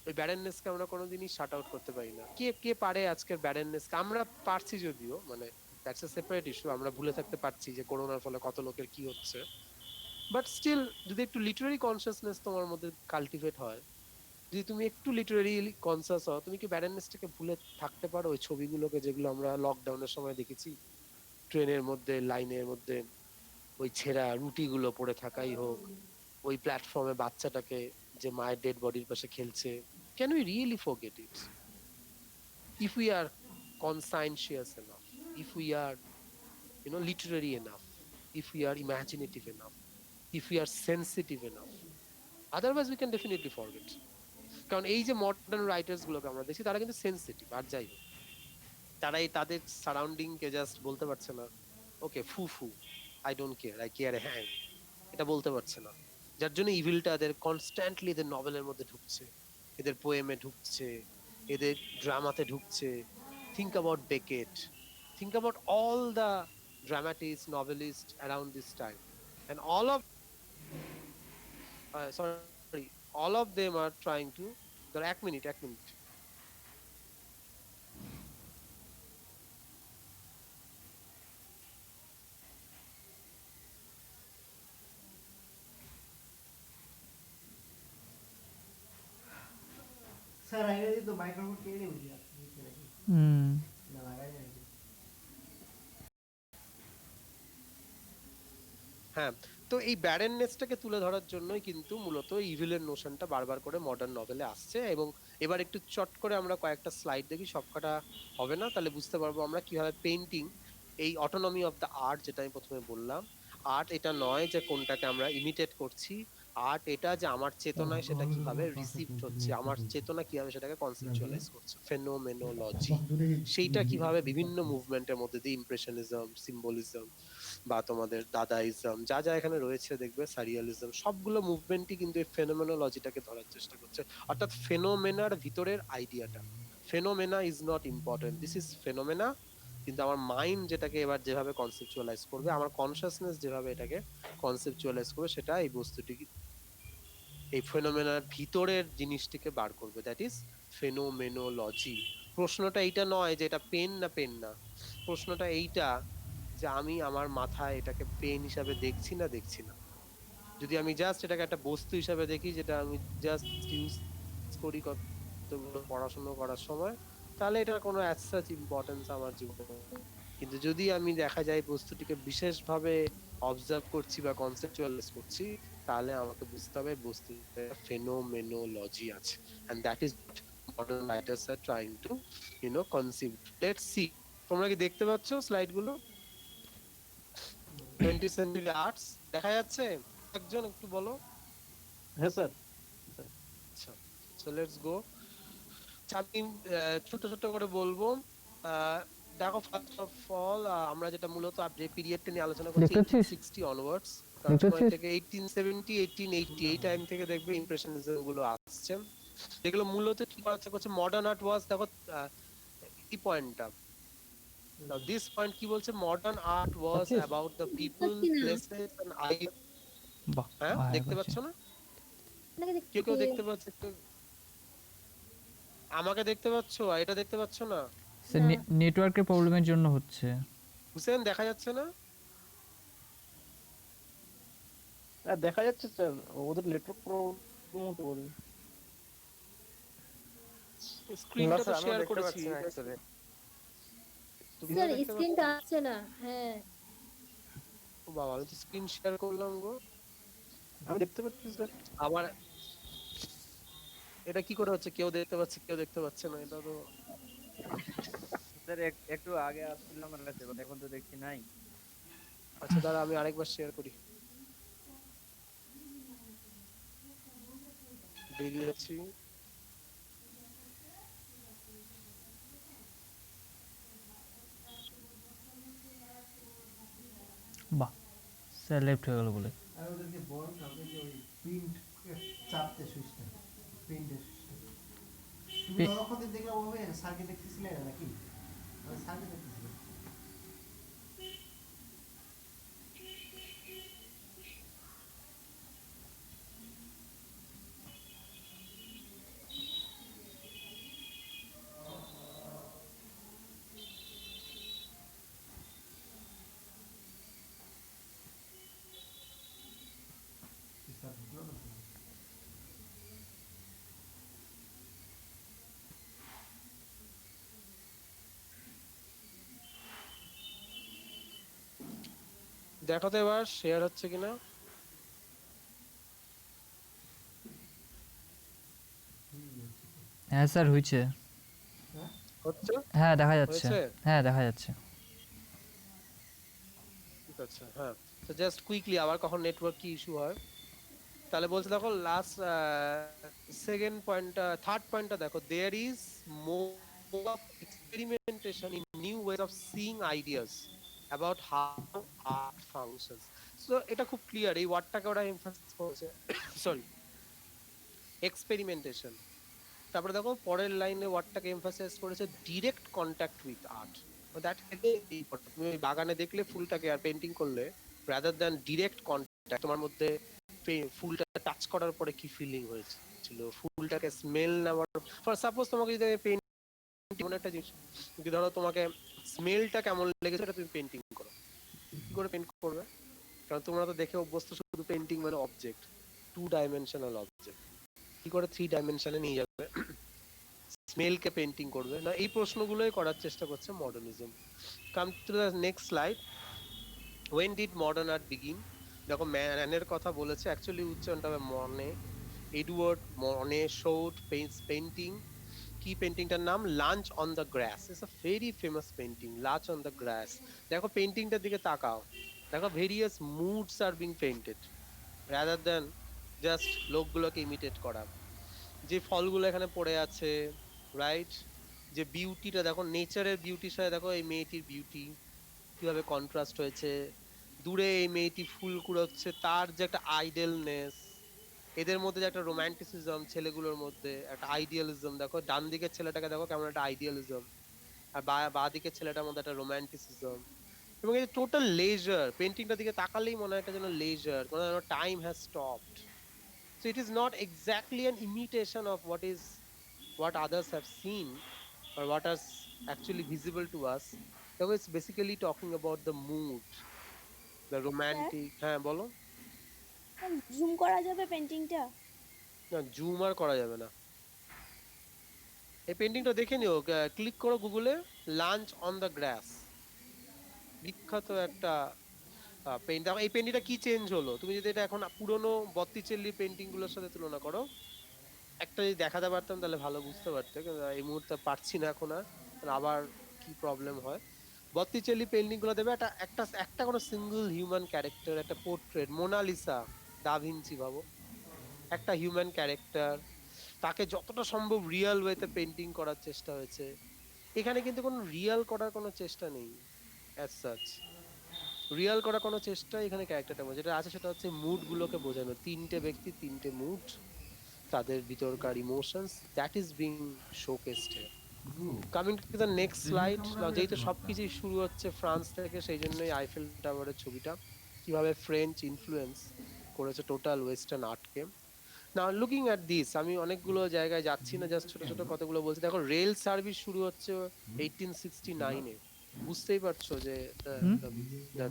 ওই barrenness কে আমরা কোনোদিনই শাট আউট করতে পারি না। কে কে পারে আজকের barrenness কে? আমরা পারছি যদিও, মানে দ্যাটস এ সেপারেট ইস্যু, আমরা ভুলে থাকতে পারছি যে করোনার ফলে কত লোকের কি হচ্ছে, বাট স্টিল যদি একটু লিটারারি কনসিয়াসনেস তোমার মধ্যে কাল্টিভেট হয়, যদি তুমি একটু লিটারারি কনসাস হও, তুমি কি ব্যারেননেসটাকে ভুলে থাকতে পারো ওই ছবিগুলোকে যেগুলো আমরা লকডাউনের সময় দেখেছি, ট্রেনের মধ্যে, লাইনের মধ্যে ওই ছেঁড়া রুটিগুলো পড়ে থাকাই হোক, ওই প্ল্যাটফর্মে বাচ্চাটাকে যে মায়ের ডেড বডির পাশে খেলছে? Can we really forget it if we are conscientious enough, if we are, literary enough, if we are imaginative enough, if we are sensitive enough? Otherwise we can definitely forget. কারণ এই যে মডার্ন রাইটার্স গুলোকে আমরা দেখছি, তারা কিন্তু সেন্সিটিভ। আর যাই হোক, তারা এই তাদের সারাউন্ডিং কে জাস্ট বলতে পারছে না ওকে ফু ফু, I don't care, eye care hang, এটা বলতে পারছে না। যার জন্য ইভিলটা এদের কনস্ট্যান্টলি এদের নভেলের মধ্যে ঢুকছে, এদের পোয়েমে ঢুকছে, এদের ড্রামাতে ঢুকছে। Think about Beckett, think about all the dramatist, novelist around this time, and all of sorry, all of them are trying to, ধর এক মিনিট স্যার আগে তো মাইক্রোফোন কেড়ে উঠি না লাগাই যায় হ্যাঁ। তো এই ব্যারেননেসটাকে তুলে ধরার জন্যই কিন্তু মূলত ইভিলের নোশনটা বারবার করে মডার্ন নভেলে আসছে। এবং এবার একটু চট করে আমরা কয়েকটা স্লাইড দেখি, সবকটা হবে না, তাহলে বুঝতে পারবো আমরা কিভাবে পেইন্টিং, এই অটোনমি অফ দ্য আর্ট যেটা আমি প্রথমে বললাম, আর্ট এটা নয় যে কোনটাকে আমরা ইমিটেট করছি, আর্ট এটা যে আমার চেতনায় সেটা কিভাবে রিসিভড হচ্ছে, আমার চেতনা কিভাবে সেটাকে কনসেপচুয়ালাইজ করছে, ফেনোমেনোলজি, সেইটা কিভাবে বিভিন্ন মুভমেন্টের মধ্যে দিয়ে, ইমপ্রেশনিজম, সিম্বলিজম, বা তোমাদের দাদাইজম, যা যা এখানে রয়েছে দেখবে, সারিয়ালিজম, সবগুলো মুভমেন্টই কিন্তু এই ফেনোমেনোলজিটাকে ধরার চেষ্টা করছে। অর্থাৎ ফেনোমেনার ভিতরের আইডিয়াটা, phenomena is not important, this is phenomena, কিন্তু আমার মাইন্ড যেটাকে এবার যেভাবে কনসেপচুয়ালাইজ করবে, আমার কনসিয়াসনেস যেভাবে এটাকে কনসেপচুয়ালাইজ করবে, সেটা এই বস্তুটি, এই ফেনোমেনার ভিতরের জিনিসটিকে বার করবে, দ্যাট ইজ ফেনোমেনোলজি। প্রশ্নটা এইটা নয় যে এটা পেন না পেন না, প্রশ্নটা এইটা যে আমি আমার মাথায় এটাকে পেন হিসাবে দেখছি না দেখছি না। যদি আমি জাস্ট এটাকে একটা বস্তু হিসাবে দেখি, যেটা আমি জাস্ট ইউজ করি কতগুলো পড়াশোনা করার সময়, তাহলে এটার কোনো অ্যাজ সাচ ইম্পর্টেন্স আমার জীবনে। কিন্তু যদি আমি দেখা যায় বস্তুটিকে বিশেষভাবে অবজার্ভ করছি বা কনসেপচুয়ালাইজ করছি, তাহলে আমাকে বুঝতে হবে বস্তুতে ফেনোমেনোলজি আছে, and that is modern writers are trying to conceive. Let's see, তোমরা কি দেখতে পাচ্ছ স্লাইড গুলো? 20th সেঞ্চুরি আর্টস দেখা যাচ্ছে? একজন একটু বলো। হ্যাঁ স্যার। আচ্ছা, সো লেটস গো। আমি ছোট ছোট করে বলবো। দেখো, ফার্স্ট অফ অল আমরা যেটা মূলত যে পিরিয়ডটা নিয়ে আলোচনা করছি, 1860 অনওয়ার্ডস, কারণ সময় থেকে 1870 1880 এই টাইম থেকে দেখবে ইমপ্রেশনিজম গুলো আসছে, যেগুলো মূলত কি করা করছে, মডার্ন আর্ট ওয়াজ, দেখো এই পয়েন্টটা, now this point কি বলছে, modern art was about the people, places and ideas। হ্যাঁ, দেখতে পাচ্ছ না? কেউ কেউ দেখতে পাচ্ছে? আমাকে দেখতে পাচ্ছ, আর এটা দেখতে পাচ্ছ না? নেটওয়ার্কের প্রবলেমের জন্য হচ্ছে। হুসেন দেখা যাচ্ছে না? দেখা যাচ্ছে স্যার, ওদের নেটওয়ার্ক প্রবলেম হতে পারে। স্ক্রিনটা তো শেয়ার করেছি, স্যার স্ক্রিনটা আসছে না। হ্যাঁ ও বাবা, আমি তো স্ক্রিন শেয়ার করলাম গো। আমি দেখতে পাচ্ছি স্যার। আবার এটা কি করে হচ্ছে, কেউ দেখতে পাচ্ছে কেউ দেখতে পাচ্ছে না? এটা তো স্যার একটু আগে আসছিলাম আমার কাছে, এখন তো দেখছি নাই। আচ্ছা, দাঁড়া আমি আরেকবার শেয়ার করি। বেরিয়েছি। বাহ, স্যার লেফট হয়ে গেল বলে। আর ওদেরকে বল কাউকে যে ওই প্রিন্ট চাপতে সুইচটা, প্রিন্টের সুইচটা। তুমি তখন দেখলাম ওভাবে স্যারকে দেখতেছিলে নাকি? স্যারকে দেখতেছিলে? স্যার ঢুকলো না? দেখো তো এবার শেয়ার হচ্ছে কিনা। হ্যাঁ স্যার হয়েছে। হচ্ছে? হ্যাঁ দেখা যাচ্ছে। হয়েছে? হ্যাঁ দেখা যাচ্ছে। ঠিক আছে, হ্যাঁ। তো জাস্ট কুইকলি আবার কখন নেটওয়ার্ক কি ইস্যু হয়। তাহলে বলছে দেখো লাস্ট সেকেন্ড পয়েন্টটা, থার্ড পয়েন্টটা দেখো, there is more of experimentation in new ways of seeing ideas about how art functions. So এটা খুব ক্লিয়ার, এই ওয়ার্ডটাকে ওরা এমফাসিস করেছে। Sorry, experimentation. তারপরে দেখো পরের লাইনে ওয়ার্ডটাকে এমফাসাইজ করেছে direct contact with art. That তুমি ওই বাগানে দেখলে ফুলটাকে আর পেন্টিং করলে, রাদার দ্যান ডিরেক্ট কন্ট্যাক্ট, তোমার মধ্যে ফুলটা টাচ করার পরে কি ফিলিং হয়েছিল, ফুলটাকে স্মেল নেওয়ার, ফর সাপোজ তোমাকে যদি পেন্টিং এমন একটা জিনিস, যদি ধরো তোমাকে স্মেলটা কেমন লেগেছে এটা তুমি পেন্টিং করো, কি করে পেন্ট করবে? কারণ তোমরা তো দেখে অভ্যস্ত শুধু পেন্টিং মানে অবজেক্ট, 2 ডাইমেনশনাল অবজেক্ট, কি করে 3 ডাইমেনশনে নিয়ে যাবে? স্মেলকে পেন্টিং করবে না? এই প্রশ্নগুলোই করার চেষ্টা করছে modernism. Come to the next slide. When did modern art begin? দেখো ম্যানের কথা বলেছে, অ্যাকচুয়ালি উচ্চারণটা হবে মনে। এডওয়ার্ড মনে শোড পেন্টিং। কি পেন্টিংটার নাম? Lunch on the grass. It's a very famous painting, lunch on the grass. দেখো পেন্টিংটার দিকে তাকাও, দেখো various moods are being painted rather than just লোকগুলোকে ইমিটেট করা। যে ফলগুলো এখানে পড়ে আছে, রাইট, যে বিউটিটা দেখো, নেচারের বিউটির সাথে দেখো এই মেয়েটির বিউটি কিভাবে কন্ট্রাস্ট হয়েছে। দূরে এই মেয়েটি ফুল কুড়োচ্ছে, তার যে একটা আইডেলনেস, এদের মধ্যে যে একটা রোমান্টিসিজম, ছেলেগুলোর মধ্যে একটা আইডিয়ালিজম। দেখো ডান দিকের ছেলেটাকে দেখো কেমন একটা আইডিয়ালিজম, আর বাঁ দিকের ছেলেটার মধ্যে একটা রোমান্টিসিজম। এবং এই টোটাল লেজার, পেন্টিংটার দিকে তাকালেই মনে হয় একটা যেন লেজার, কোনো যেন time has stopped. So it is not exactly an imitation of what others have seen or what is actually visible to us. So it's basically talking about the mood, the sir, romantic. হ্যাঁ বলো। জুম করা যাবে পেন্টিংটা? না, জুম আর করা যাবে না। এই পেন্টিংটা দেখে নিও, ক্লিক করো গুগলে, লাঞ্চ অন দ্য গ্রাস, বিখ্যাত একটা পেইন্ট। এই পেন্টিংটা কি চেঞ্জ হলো, তুমি যদি এটা এখন পুরনো বত্তিচেল্লি পেন্টিং গুলোর সাথে তুলনা করো, একটা যদি দেখাতে পারতাম তাহলে ভালো বুঝতে পারতে, কিন্তু এই মুহূর্তে পারছি না এখন আর, আবার কি প্রবলেম হয়। বত্তিচেল্লি পেইন্টিং গুলো দেবে একটা একটা একটা কোনো সিঙ্গেল হিউম্যান ক্যারেক্টার, একটা পোর্ট্রেট, মোনালিসা, দা ভিঞ্চি ভাবো, একটা হিউম্যান ক্যারেক্টার, তাকে যতটা সম্ভব রিয়েল ওয়েতে পেন্টিং করার চেষ্টা হয়েছে। এখানে কিন্তু কোনো রিয়েল করার কোনো চেষ্টা নেই, অ্যাজ সাচ রিয়েল করার কোনো চেষ্টা এখানে ক্যারেক্টারটা, যেটা আছে সেটা হচ্ছে মুড গুলোকে বোঝানো, 3টে ব্যক্তি 3টে মুড, তাদের ভিতরকার emotions, that is being শোকেসড here. Coming to the next slide. যেহেতু সবকিছুই শুরু হচ্ছে ফ্রান্স থেকে, সেই জন্যই আইফেল টাওয়ারের ছবিটা কিভাবে ফ্রেঞ্চ ইনফ্লুয়েন্স করেছে টোটাল ওয়েস্টার্ন আর্টকে। নাও লুকিং অ্যাট দিস, আমি অনেকগুলো জায়গায় যাচ্ছি না, জাস্ট ছোট ছোট কতগুলো বলছি। দেখো রেল সার্ভিস শুরু হচ্ছে 1869-এ, বুঝতেই পারছো যে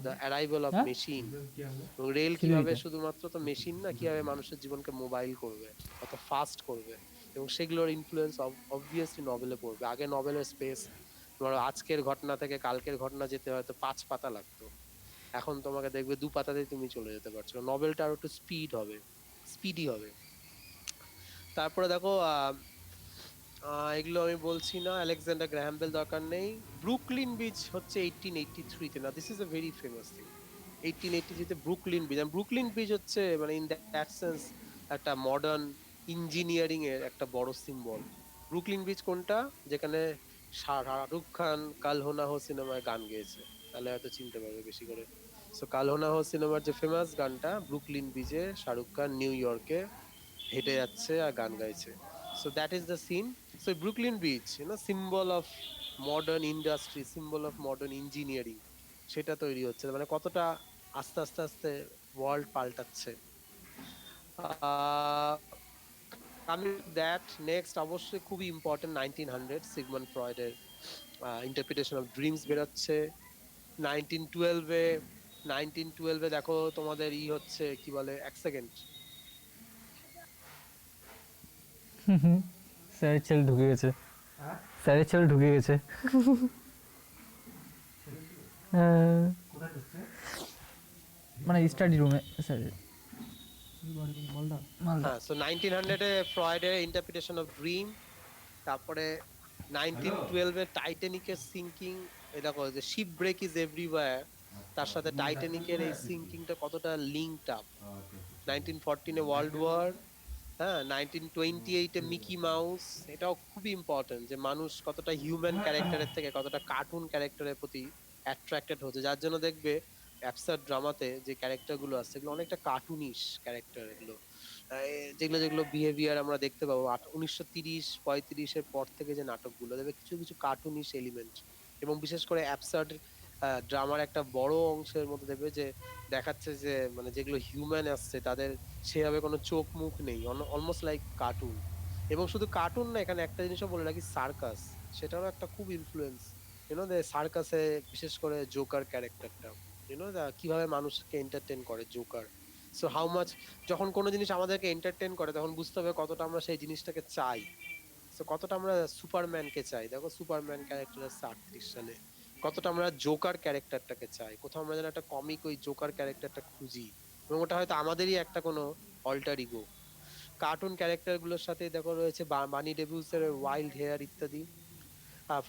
দ্য অ্যারাইভাল অফ হ্যাঁ? মেশিন। রেল কি কিভাবে এটা? শুধুমাত্র তো মেশিন না, কিভাবে মানুষের জীবনকে মোবাইল করবে, কত ফাস্ট করবে, এবং সেগুলোর ইনফ্লুয়েন্স অবভিয়াসলি নভেলে পড়বে। আগে নভেলের স্পেস, তোমার আজকের ঘটনা থেকে কালকের ঘটনা যেতে হয়তো 5 পাতা লাগতো, এখন তোমাকে দেখবে 2 পাতাতেই তুমি চলে যেতে পারছো। নভেলটা আরো একটু স্পিডি হবে। তারপরে দেখো এগুলো আমি বলছি না, আলেকজান্ডার গ্রাহাম বেল দরকার নেই। ব্রুকলিন ব্রিজ হচ্ছে 1883-তে, না this is a very famous thing. 1883-তে ব্রুকলিন ব্রিজ, আর ব্রুকলিন ব্রিজ হচ্ছে মানে ইন দ্যাট সেন্স একটা মডার্ন ইঞ্জিনিয়ারিং এর একটা বড় সিম্বল। ব্রুকলিন ব্রিজ কোনটা? যেখানে শাহরুখ খান কাল হো না হো সিনেমায় গান গেয়েছে, তাহলে হয়তো চিনতে পারবে বেশি করে। সো কাল হো না হো সিনেমার যে ফেমাস গানটা, ব্রুকলিন ব্রিজে শাহরুখ খান নিউ ইয়র্কে হেঁটে যাচ্ছে আর গান গাইছে। So that is the scene. So Brooklyn Bridge, symbol of modern industry, symbol of modern engineering, সেটা তৈরি হচ্ছে, মানে কতটা আস্তে আস্তে আস্তে ওয়ার্ল্ড পাল্টাচ্ছে। কামিং দ্যাট নেক্সট, অবশ্যই খুবই ইম্পর্টেন্ট 1900 সিগমন্ড ফ্রয়েডের ইন্টারপ্রিটেশন অফ ড্রিমস বেরোচ্ছে। 1912-এ দেখো তোমাদের হচ্ছে কি বলে, এক সেকেন্ড, স্যারের ছেলে ঢুকে গেছে। হ্যাঁ? স্যারের ছেলে ঢুকে গেছে। হ্যাঁ, কোথায় ঢুকছে? মানে স্টাডি রুমে মালদা হ্যাঁ, সো 1900 এ ফ্রয়েডের ইন্টারপ্রিটেশন অফ ড্রিম, তারপরে 1912 এ টাইটানিকের সিঙ্কিং, এটা করে যে শিপ ব্রেক ইজ এভরিওয়্যার, তার সাথে টাইটানিকের এই সিঙ্কিংটা কতটা লিঙ্কড আপ। 1914 এ ওয়ার্ল্ড ওয়ার, হ্যাঁ 1928 এ মিকি মাউস, এটাও খুবই ইম্পর্টেন্ট যে মানুষ কতটা হিউম্যান ক্যারেক্টারের থেকে কতটা কার্টুন ক্যারেক্টারের প্রতি অ্যাট্রাক্টেড হচ্ছে, যার জন্য দেখবে অ্যাবসার্ড ড্রামাতে যে ক্যারেক্টার গুলো আছে এগুলো অনেকটা কার্টুনিশ ক্যারেক্টার, এগুলো যেগুলো যেগুলো বিহেভিয়ার আমরা দেখতে পাবো 1930-35 এর পর থেকে যে নাটকগুলো দেখবে কিছু কিছু কার্টুনিশ এলিমেন্ট, এবং বিশেষ করে অ্যাবসার্ড ড্রামার একটা বড় অংশের মধ্যে দেখবে যে দেখাচ্ছে যে মানে যেগুলো হিউম্যান আসছে তাদের সেভাবে কোনো চোখ মুখ নেই, অলমোস্ট লাইক কার্টুন। এবং শুধু কার্টুন না, এখানে একটা জিনিসও বলে রাখি, সার্কাস, সেটারও একটা খুব ইনফ্লুয়েন্স, ইউনো যে সার্কাসে বিশেষ করে জোকার ক্যারেক্টারটা, ইউনো কিভাবে মানুষকে এন্টারটেইন করে জোকার। সো হাউ মাচ যখন কোনো জিনিস আমাদেরকে এন্টারটেইন করে তখন বুঝতে হবে কতটা আমরা সেই জিনিসটাকে চাই, সো কতটা আমরা সুপারম্যানকে চাই, দেখো সুপারম্যান ক্যারেক্টার আসছে 38 সালে, কতটা আমরা জোকার ক্যারেক্টারটাকে চাই, কোথাও আমরা যেন একটা কমিক ওই জোকার ক্যারেক্টারটা খুঁজি, এবং ওটা হয়তো আমাদেরই একটা কোনো অল্টার ইগো। কার্টুন ক্যারেক্টার গুলোর সাথে দেখো রয়েছে বানি ডেভিলস এর ওয়াইল্ড হেয়ার ইত্যাদি,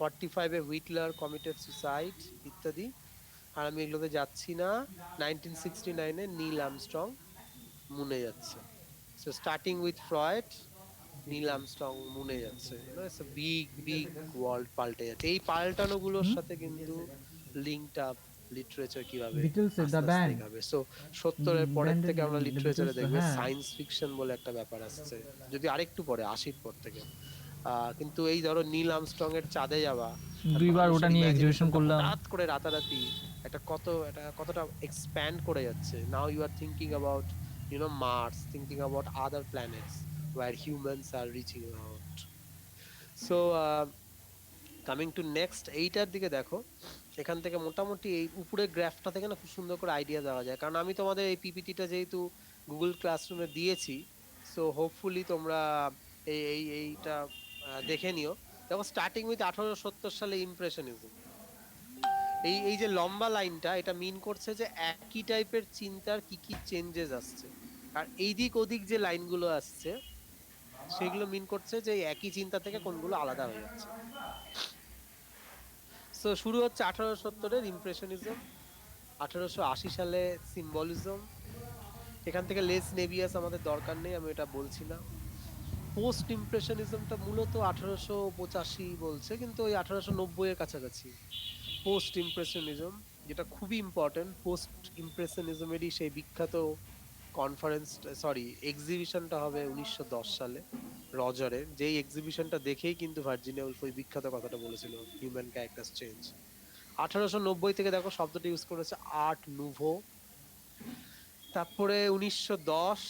45 এ হুইটলার কমিটেড সুসাইড ইত্যাদি। আর আমি এগুলোতে যাচ্ছি না। 1969 এ নীল আর্মস্ট্রং মুনে যাচ্ছে। So starting with Freud, Neil Armstrong মুনে যাচ্ছে, বিগ বিগ ওয়ার্ল্ড পাল্টে যাচ্ছে। এই পাল্টানো গুলোর সাথে কিন্তু লিঙ্কড আপ লিটারেচার কিভাবে Beatles, আস্তে the আস্তে band. এগোবে। সো 70 এর পরের Band থেকে আমরা the লিটারেচারে Beatles, দেখবে হ্যাঁ। সায়েন্স ফিকশন বলে একটা ব্যাপার আসছে, যদি আরেকটু পরে 80 পর থেকে। কিন্তু এই ধরো নীল আর্মস্ট্রং এর চাঁদে যাওয়া, আর দুইবার ওটা মানুষের নিয়ে এক্সিবিশন ইমাজিনেশনটা করলাম। হঠাৎ করে রাতারাতি এটা কতটা এক্সপ্যান্ড করে যাচ্ছে। Now you are thinking about Mars, thinking about other planets where humans are reaching out. So coming to next, এইটার দিকে দেখো, এখান থেকে মোটামুটি এই উপরের গ্রাফটা থেকে না খুব সুন্দর করে আইডিয়া দেওয়া যায়, কারণ আমি তোমাদের এই পিপিটিটা যেহেতু গুগল ক্লাসরুমে দিয়েছি, সো হোপফুলি তোমরা এইটা দেখে নিও। দেখো স্টার্টিং উইথ 1870 সালে ইমপ্রেশনিজম, এই যে লম্বা লাইনটা এটা মিন করছে যে একই টাইপের চিন্তার কি কি চেঞ্জেস আসছে, আর এইদিক ওদিক যে লাইনগুলো আসছে সেগুলো মিন করছে যে একই চিন্তা থেকে কোনগুলো আলাদা হয়ে যাচ্ছে। সো শুরু হচ্ছে 1870 এর ইমপ্রেশনিজম, 1880 সালে সিম্বলিজম, এখান থেকে লেস নেভিয়াস আমাদের দরকার নেই, আমি এটা বলছি না। পোস্ট ইমপ্রেশনিজমটা মূলত 1885 বলছে, কিন্তু ওই 1890 এর কাছাকাছি। পোস্ট ইমপ্রেশনিজম যেটা খুবই ইম্পর্টেন্ট, পোস্ট ইমপ্রেশনিজমেরই সেই বিখ্যাত কনফারেন্স, সরি এক্সিবিশনটা হবে 1910 সালে রজারের, যেই এক্সিবিশনটা দেখেই কিন্তু ভার্জিনিয়া উলফ ওই বিখ্যাত কথাটা বলেছিল, হিউম্যান ক্যারেক্টারস চেঞ্জ। 1890 থেকে দেখো শব্দটা ইউজ করেছে আর্ট নুভো, তারপরে 1910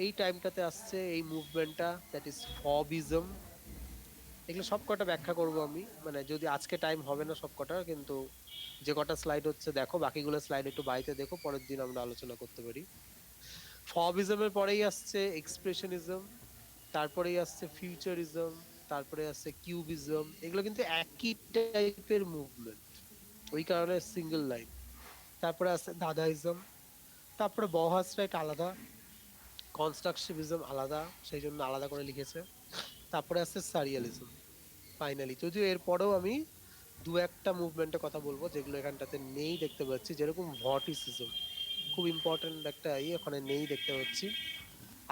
এই টাইমটাতে আসছে এই মুভমেন্টটা, দ্যাট ইজ ফবিজম। এগুলো সব কটা ব্যাখ্যা করব আমি, মানে যদি আজকে টাইম হবে না সব কটার, কিন্তু যে কটা স্লাইড হচ্ছে দেখো, বাকিগুলো স্লাইড একটু বাড়িতে দেখো, পরের দিন আমরা আলোচনা করতে পারি। ফবিজমের পরেই আসছে এক্সপ্রেশনিজম, তারপরেই আসছে ফিউচারিজম, তারপরে আসছে কিউবিজম। এগুলো কিন্তু একই টাইপের মুভমেন্ট, ওই কারণে সিঙ্গেল লাইন। তারপরে আসছে দাদাইজম, তারপরে বহাস রাইট আলাদা, কনস্ট্রাকটিভিজম আলাদা, সেই জন্য আলাদা করে লিখেছে। তারপরে আসছে সারিয়ালিজম ফাইনালি, যদিও এরপরেও আমি দু একটা মুভমেন্টের কথা বলবো যেগুলো এখানটাতে নেই দেখতে পাচ্ছি, যেরকম ভর্টিসিজম, খুব ইম্পর্টেন্ট একটা ওখানে নেই দেখতে পাচ্ছি।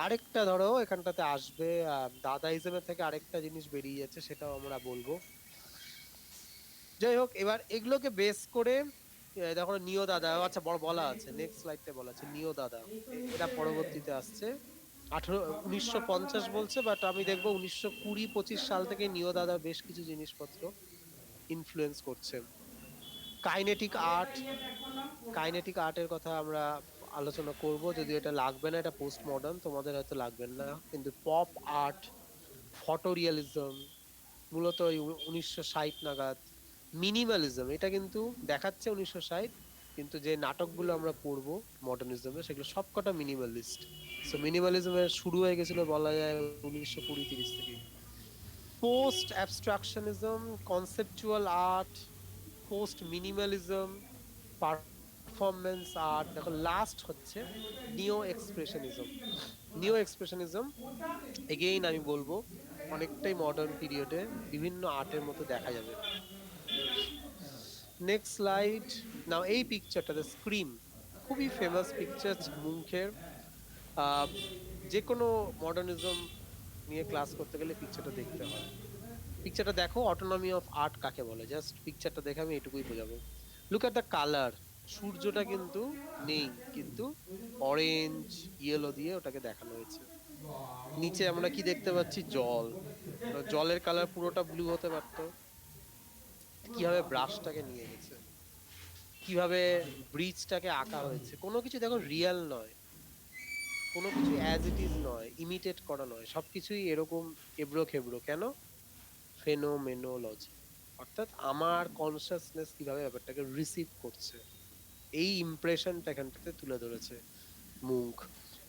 আরেকটা ধরো এখানটাতে আসবে দাদাইজমের থেকে আরেকটা জিনিস বেরিয়ে যাচ্ছে, সেটাও আমরা বলবো। যাই হোক, এবার এগুলোকে বেস করে দেখো নিও দাদা, আচ্ছা বড় বলা আছে নেক্সট স্লাইডে বলা আছে নিও দাদা, এটা পরবর্তীতে আসছে 1950 বলছে, বাট আমি দেখবো 1920-25 সাল থেকে নিও দাদা বেশ কিছু জিনিসপত্র ইনফ্লুয়েন্স করছে। কাইনেটিক আর্টের কথা আমরা আলোচনা করব, যদি এটা লাগবে না, এটা পোস্ট মডার্ন, তোমাদের হয়তো লাগবে না, কিন্তু পপ আর্ট, ফটোরিয়ালিজম মূলত 1960 নাগাদ। মিনিমালিজম, এটা কিন্তু দেখাচ্ছে 1960, কিন্তু যে নাটকগুলো আমরা পড়বো মডার্নিজমে সেগুলো সবকটা মিনিমালিস্ট। সো মিনিমালিজমের শুরু হয়ে গেছিল বলা যায় 1920-30 থেকে। Post abstractionism, conceptual art, post minimalism, performance art, দেখো লাস্ট হচ্ছে নিও এক্সপ্রেশনিজম। নিও এক্সপ্রেশনিজম এগেইন আমি বলবো অনেকটাই মডার্ন পিরিয়ডে বিভিন্ন আর্টের মতো দেখা যাবে। নেক্সট স্লাইড নাও। এই পিকচারটাতে স্ক্রিম খুবই ফেমাস পিকচার মুঙ্খের। আহ, যে কোনো মডার্নিজম নিয়ে ক্লাস করতে গেলে পিকচারটা দেখতে হয়। পিকচারটা দেখো, অটোনমি অফ আর্ট কাকে বলে, জাস্ট পিকচারটা দেখে আমি এটুকুই বোঝাবো। লুক এট দ্য কালার, সূর্যটা কিন্তু নেই, কিন্তু অরেঞ্জ ইয়েলো দিয়ে ওটাকে দেখানো হয়েছে। নিচে আমরা কি দেখতে পাচ্ছি, জল। জলের কালার পুরোটা ব্লু হতে পারতো। কিভাবে ব্রাশটাকে নিয়ে গেছে, কিভাবে ব্রিজটাকে আঁকা হয়েছে, কোনো কিছু দেখো রিয়েল নয়, কোনো কিছু অ্যাজ ইট ইজ নয়, ইমিটেট করা নয়, সবকিছুই এরকম এবড়ো খেবড়ো। কেন? ফেনোমেনোলজি, অর্থাৎ আমার কনসিয়াসনেস কিভাবে ব্যাপারটাকে রিসিভ করছে, এই ইমপ্রেশনটা এখানটাতে তুলে ধরেছে মুঙ্ক।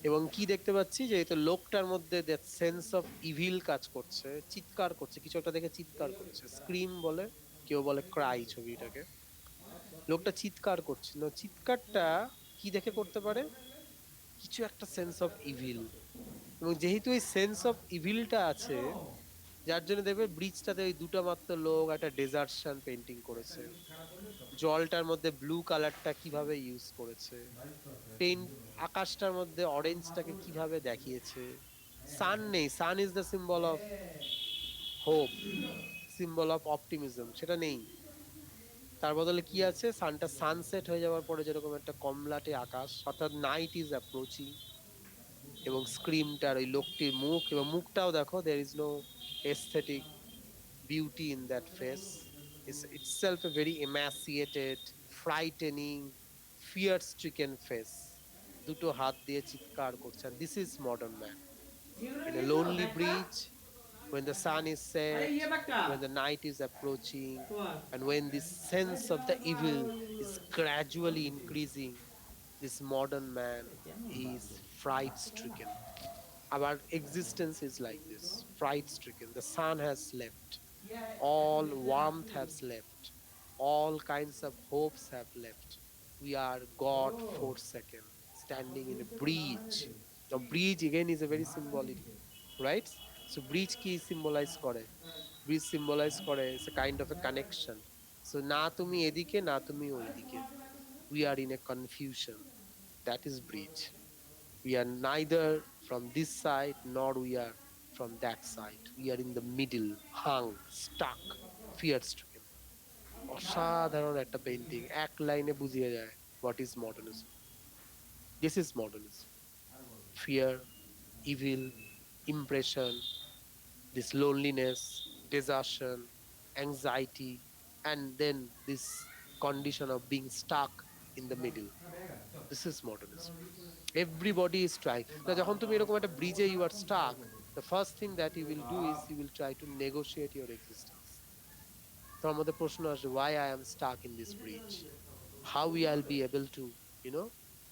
এবং কি দেখতে পাচ্ছি, যে এই তো লোকটার মধ্যে দ্যাট সেন্স অফ ইভিল কাজ করছে, চিৎকার করছে, কিছু একটা দেখে চিৎকার করছে, স্ক্রিম বলে, কেউ বলে ক্রাই ছবিটাকে। লোকটা চিৎকার করছিল, চিৎকারটা কি দেখে করতে পারে, কিছু একটা সেন্স অফ ইভিল। এবং যেহেতু এই সেন্স অফ ইভিলটা আছে, যার জন্য দেখবে ব্রিজটাতে ওই দুটো মাত্র লোক একটা ডেজার্টশন পেন্টিং করেছে, জলটার মধ্যে ব্লু কালারটা কিভাবে ইউজ করেছে, পেইন্ট আকাশটার মধ্যে অরেঞ্জটাকে কিভাবে দেখিয়েছে। সান নেই, sun is the symbol of hope, symbol of optimism, সেটা নেই। তার বদলে কি আছে, সানটা সানসেট হয়ে যাওয়ার পরে যেরকম একটা কমলাটে আকাশ, অর্থাৎ নাইট ইজ অ্যাপ্রোচিং। এবং স্ক্রিমটার ওই লোকটির মুখ, এবং মুখটাও দেখো, there is no aesthetic beauty in that face, it's itself a very emaciated, frightening, fear stricken face. দুটো হাত দিয়ে চিৎকার করছেন, this is modern man in a lonely bridge, when the sun is set, when the night is approaching, and when this sense of the evil is gradually increasing, this modern man is fright stricken. Our existence is like this, fright stricken. The sun has left, all warmth has left, all kinds of hopes have left. We are God forsaken, standing in a bridge. Now bridge again is a very symbolic, right? So bridge কি symbolize করে, bridge symbolize করে it's a kind of a connection. So না তুমি এদিকে না তুমি ওইদিকে, we are in a confusion, that is bridge. We are neither from this side nor we are from that side, we are in the middle, hung, stuck, fear stricken. অসাধারণ একটা পেইন্টিং, এক লাইনে বুঝিয়ে যায় what is modernism. This is modernism. Fear, evil, impression, this loneliness, desertion, anxiety, and then this condition of being stuck in the middle. This is modernism. Everybody is trying. Now, যখন তুমি এরকম একটা ব্রিজে you are stuck, the first thing that you will do is you will try to negotiate your existence. তোমার মধ্যে প্রশ্ন আসে, why I am stuck in this bridge? How I'll be able to,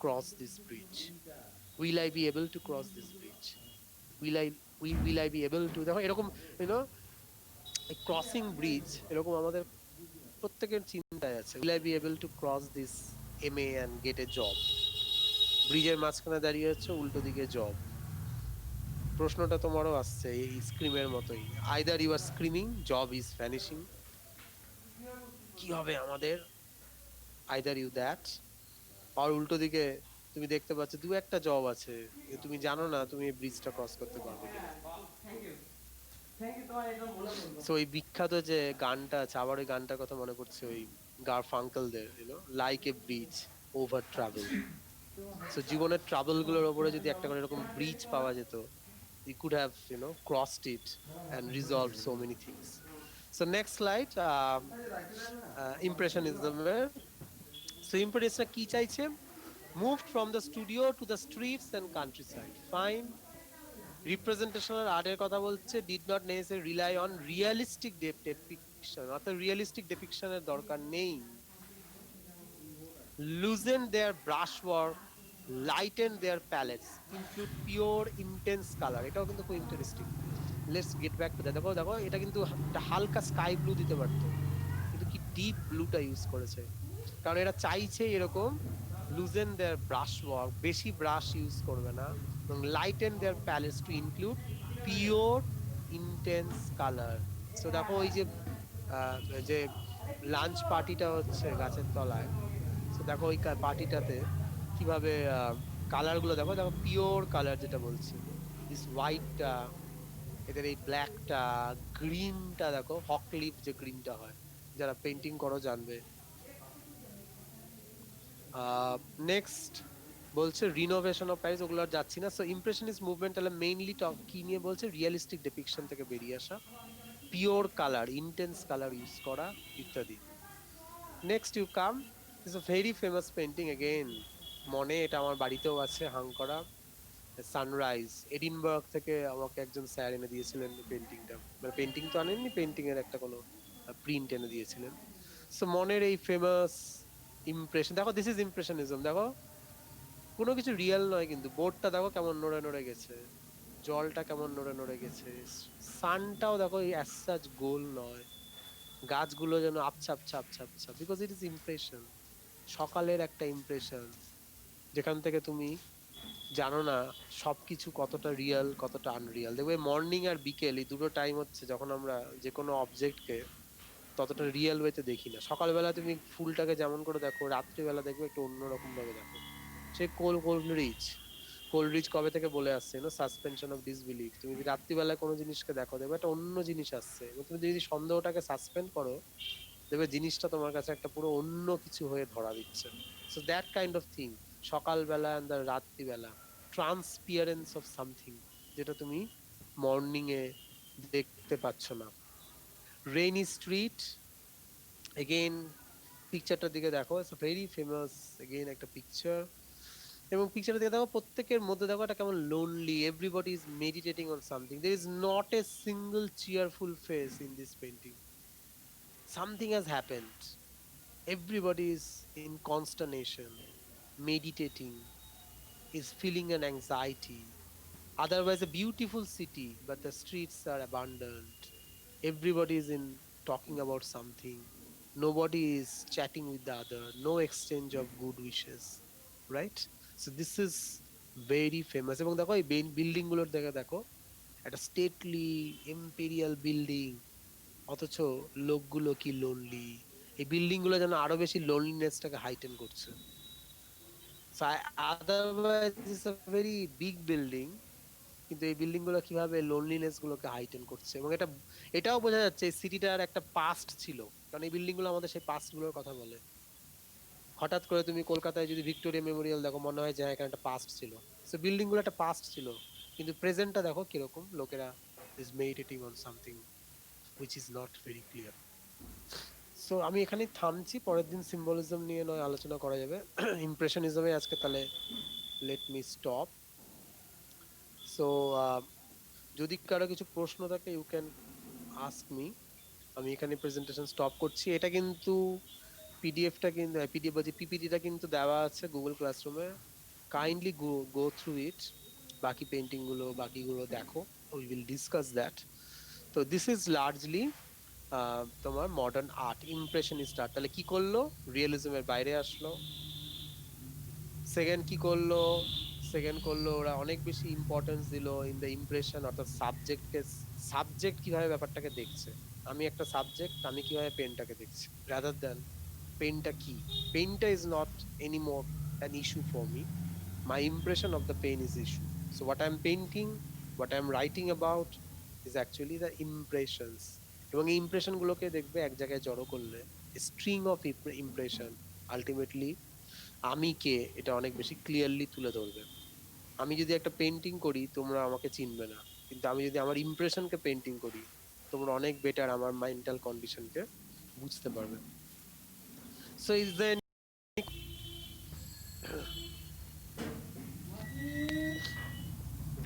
cross this bridge? Will I be able to cross this bridge? Will I be able to, দেখো এরকম ক্রসিং ব্রিজ এরকম আমাদের প্রত্যেকের চিন্তায় আছে। Will I be able to cross this MA and get a job? ব্রিজের মাঝখানে দাঁড়িয়ে আছে, উল্টো দিকে জব। প্রশ্নটা তোমারও আসছে এই স্ক্রিমের মতোই, either you are screaming, job is vanishing, কি হবে আমাদের, আইদার ইউ দ্যাট, আর উল্টো দিকে তুমি দেখতে পাচ্ছ দু একটা জব আছে, তুমি জানো না তুমি এই ব্রিজটা ক্রস করতে পারবে কিনা। সো এই বিখ্যাত যে গানটা আছে, আবার ওই গানটার কথা মনে পড়ছে, ওই গারফাঙ্কেলদের, like a bridge over travel. So জীবনের ট্রাভেল গুলোর উপরে যদি একটা করে এরকম ব্রিজ পাওয়া যেত, you could have crossed it and resolved so many things. So next slide, impressionism. So impression কি চাইছে, moved from the studio to the streets and countryside. Fine. Representational আর্টের কথা বলছে, did not necessarily rely on realistic depiction, অর্থাৎ realistic depiction এর দরকার নেই। Loosen their brushwork, lighten their palettes, include pure intense color. এটাও কিন্তু খুব interesting. Let's get back to that. দেখো দেখো এটা কিন্তু একটা হালকা স্কাই ব্লু দিতে পারতো, কিন্তু কি ডিপ ব্লুটা ইউজ করেছে। কারণ এরা চাইছে এরকম লুজেন দেয়ার ব্রাশ ওয়ার্ক, বেশি ব্রাশ ইউজ করবে না, এবং lighten their palettes to include pure intense colour. So দেখো ওই যে যে লাঞ্চ পার্টিটা হচ্ছে গাছের তলায়, তো দেখো ওই পার্টিটাতে কিভাবে কালার গুলো দেখো, দেখো পিওর কালার যেটা বলছি, দিস হোয়াইটটা, এদের এই ব্ল্যাকটা, গ্রিনটা, দেখো হক লিফ যে গ্রিনটা হয়, যারা পেন্টিং করো জানবে। নেক্সট বলছে রিনোভেশন অফ প্যারিস, ওগুলো আর যাচ্ছি না। সো ইমপ্রেশনিস্ট মুভমেন্ট তাহলে মেইনলি কি নিয়ে বলছে, রিয়েলিস্টিক ডেপিকশন থেকে বেরিয়ে আসা, pure colour, intense colour use করা ইত্যাদি। Next you come is a very famous painting again, মনে এটা আমার বাড়িতেও আছে হাং করা, সানরাইজ, এডিনবার্গ থেকে আমাকে একজন স্যার এনে দিয়েছিলেন পেন্টিংটা, মানে পেন্টিং তো আনেননি, পেন্টিং এর একটা কোনো প্রিন্ট এনে দিয়েছিলেন। সো মনের এই ফেমাস ইমপ্রেশন, দেখো দিস ইজ ইমপ্রেশনিজম, দেখো কোনো কিছু রিয়েল নয়, কিন্তু বোর্ডটা দেখো কেমন নড়ে নড়ে গেছে, জলটা কেমন নড়ে নড়ে গেছে, সানটাও দেখো অ্যাজ সাচ গোল নয়, গাছগুলো যেন আবছা আবছা আবছা আবছা, বিকজ ইট ইজ ইমপ্রেশন, সকালের একটা ইমপ্রেশন, যেখান থেকে তুমি জানো না সবকিছু কতটা রিয়েল কতটা আনরিয়াল। দেখবে মর্নিং আর বিকেল এই দুটো টাইম হচ্ছে যখন আমরা যে কোনো অবজেক্টকে ততটা রিয়েল ওয়েতে দেখি না। সকালবেলা তুমি ফুলটাকে যেমন করে দেখো, রাত্রিবেলা দেখবে একটু অন্যরকম ভাবে দেখো। সেই কোল্ড রিচ কবে থেকে বলে আসছে, সাসপেনশন অফ ডিসবিলিভ, তুমি যদি রাত্রিবেলায় কোনো জিনিসকে দেখো দেখবে একটা অন্য জিনিস আসছে, এবং তুমি যদি সন্দেহটাকে সাসপেন্ড করো দেখবে জিনিসটা তোমার কাছে একটা পুরো অন্য কিছু হয়ে ধরা দিচ্ছে। So that kind of thing, সকালবেলা এন্ড রাত্রিবেলা, ট্রান্সপিয়ারেন্স অফ সামথিং, যেটা তুমি মর্নিং এ দেখতে পাচ্ছ না। রেইনি স্ট্রিট, এগেইন পিকচারটার দিকে দেখো, ইটস ভেরি ফেমাস এগেইন একটা পিকচার, এবং পিকচারটা দিকে দেখো প্রত্যেকের মধ্যে দেখো এটা কেমন lonely, everybody is meditating on something, there is not a single cheerful face in this painting, something has happened, everybody is in consternation, meditating, is feeling an anxiety, otherwise a beautiful city but the streets are abandoned, everybody is in talking about something, nobody is chatting with the other, no exchange of good wishes, right? So this is very famous, এবং দেখো এই বিল্ডিং গুলোর দিকে দেখো, একটা স্টেটলি ইম্পেরিয়াল বিল্ডিং, অথচ লোকগুলো কি লোনলি, এই বিল্ডিং গুলো যেন আরো বেশি লোনলিনেসটাকে হাইটেন করছে। Otherwise it's a very big building, কিন্তু এই বিল্ডিং গুলো কিভাবে লোনলিনেস গুলোকে হাইটেন করছে, এবং এটাও বোঝা যাচ্ছে এই সিটিটার একটা পাস্ট ছিল, কারণ এই বিল্ডিং গুলো আমাদের সেই পাস্ট গুলোর কথা বলে। হঠাৎ করে তুমি কলকাতায় যদি ভিক্টোরিয়া মেমোরিয়াল দেখো, মনে হয় যে এখানে একটা পাস্ট ছিল, সো বিল্ডিং গুলো একটা পাস্ট ছিল, কিন্তু প্রেজেন্টটা দেখো কিরকম, লোকেরা is meditating on something which is not very clear. So আমি এখানেই থামছি, পরের দিন সিম্বলিজম নিয়ে নয় আলোচনা করা যাবে। ইমপ্রেশনিজমে আজকে তাহলে লেট মি স্টপ। সো যদি কারো কিছু প্রশ্ন থাকে ইউ ক্যান আস্ক মি। আমি এখানে প্রেজেন্টেশন স্টপ করছি। এটা কিন্তু পিডিএফটা কিন্তু পিডিএফ বা পিপিটিটা কিন্তু দেওয়া আছে গুগল ক্লাসরুমে, কাইন্ডলি গো থ্রু ইট, বাকি পেইন্টিং গুলো বাকিগুলো দেখো, উই উইল ডিসকাস দ্যাট। তো দিস ইজ লার্জলি তোমার মডার্ন আর্ট, ইমপ্রেশনিস্ট আর্ট। তাহলে কি করলো, রিয়েলিজমের বাইরে আসলো। সেকেন্ড কি করলো, সেকেন্ড করলো ওরা অনেক বেশি ইম্পর্টেন্স দিল ইন দ্য ইমপ্রেশন, অর্থাৎ সাবজেক্ট কিভাবে ব্যাপারটাকে দেখছে। আমি একটা সাবজেক্ট, আমি কিভাবে পেনটাকে দেখছি, রাদার দ্যান পেনটা কি। পেনটা is not anymore an issue for me, my impression of the pen is issue. So what I am painting, what I am writing about is actually the impressions. এবং এই ইমপ্রেশন গুলোকে দেখবে এক জায়গায় জড়ো করলে, স্ট্রিং অফ ইমপ্রেশন আলটিমেটলি আমি কে এটা অনেক বেশি ক্লিয়ারলি তুলে ধরবে। আমি যদি একটা পেন্টিং করি তোমরা আমাকে চিনবে না, কিন্তু আমি যদি আমার ইমপ্রেশনকে পেন্টিং করি তোমরা অনেক বেটার আমার মেন্টাল কন্ডিশনকে বুঝতে পারবে। সো ইজ দেয়ার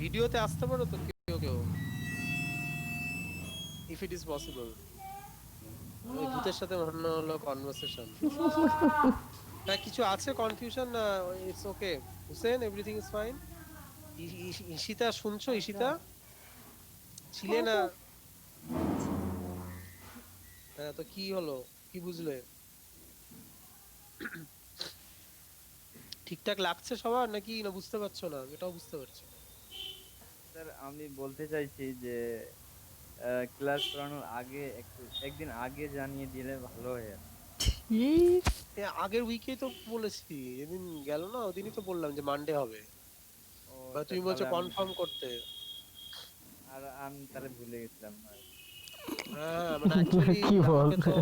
ভিডিওতে আসতে পারো তো কেউ কেউ, ইফ ইট ইজ পসিবল। ওই ভূতের সাথে মনে হলো কনভারসেশন। না কিছু আছে কনফিউশন, না it's okay. Hussain everything is fine. Ishita শুনছো? ঈশিতা ছিলে না? হ্যাঁ, তো কি হলো, কি বুঝলে? ঠিকঠাক লাগছে সবার নাকি না বুঝতে পারছো না, এটাও বুঝতে পারছি না। স্যার আমি বলতে চাইছি যে ক্লাস করানোর আগে একটু একদিন আগে জানিয়ে দিলে ভালো হয় আর কি। আগের উইকেই তো বলেছি, যেদিন গেল না ওদিনই তো বললাম যে মানডে হবে, ও বা স্যার তুমি বলছো তাহলে আমি কনফার্ম করতে। আমি তাহলে ভুলে গেছিলাম আর কি। হ্যাঁ মানে অ্যাকচুয়ালি কি বল আমাকে তো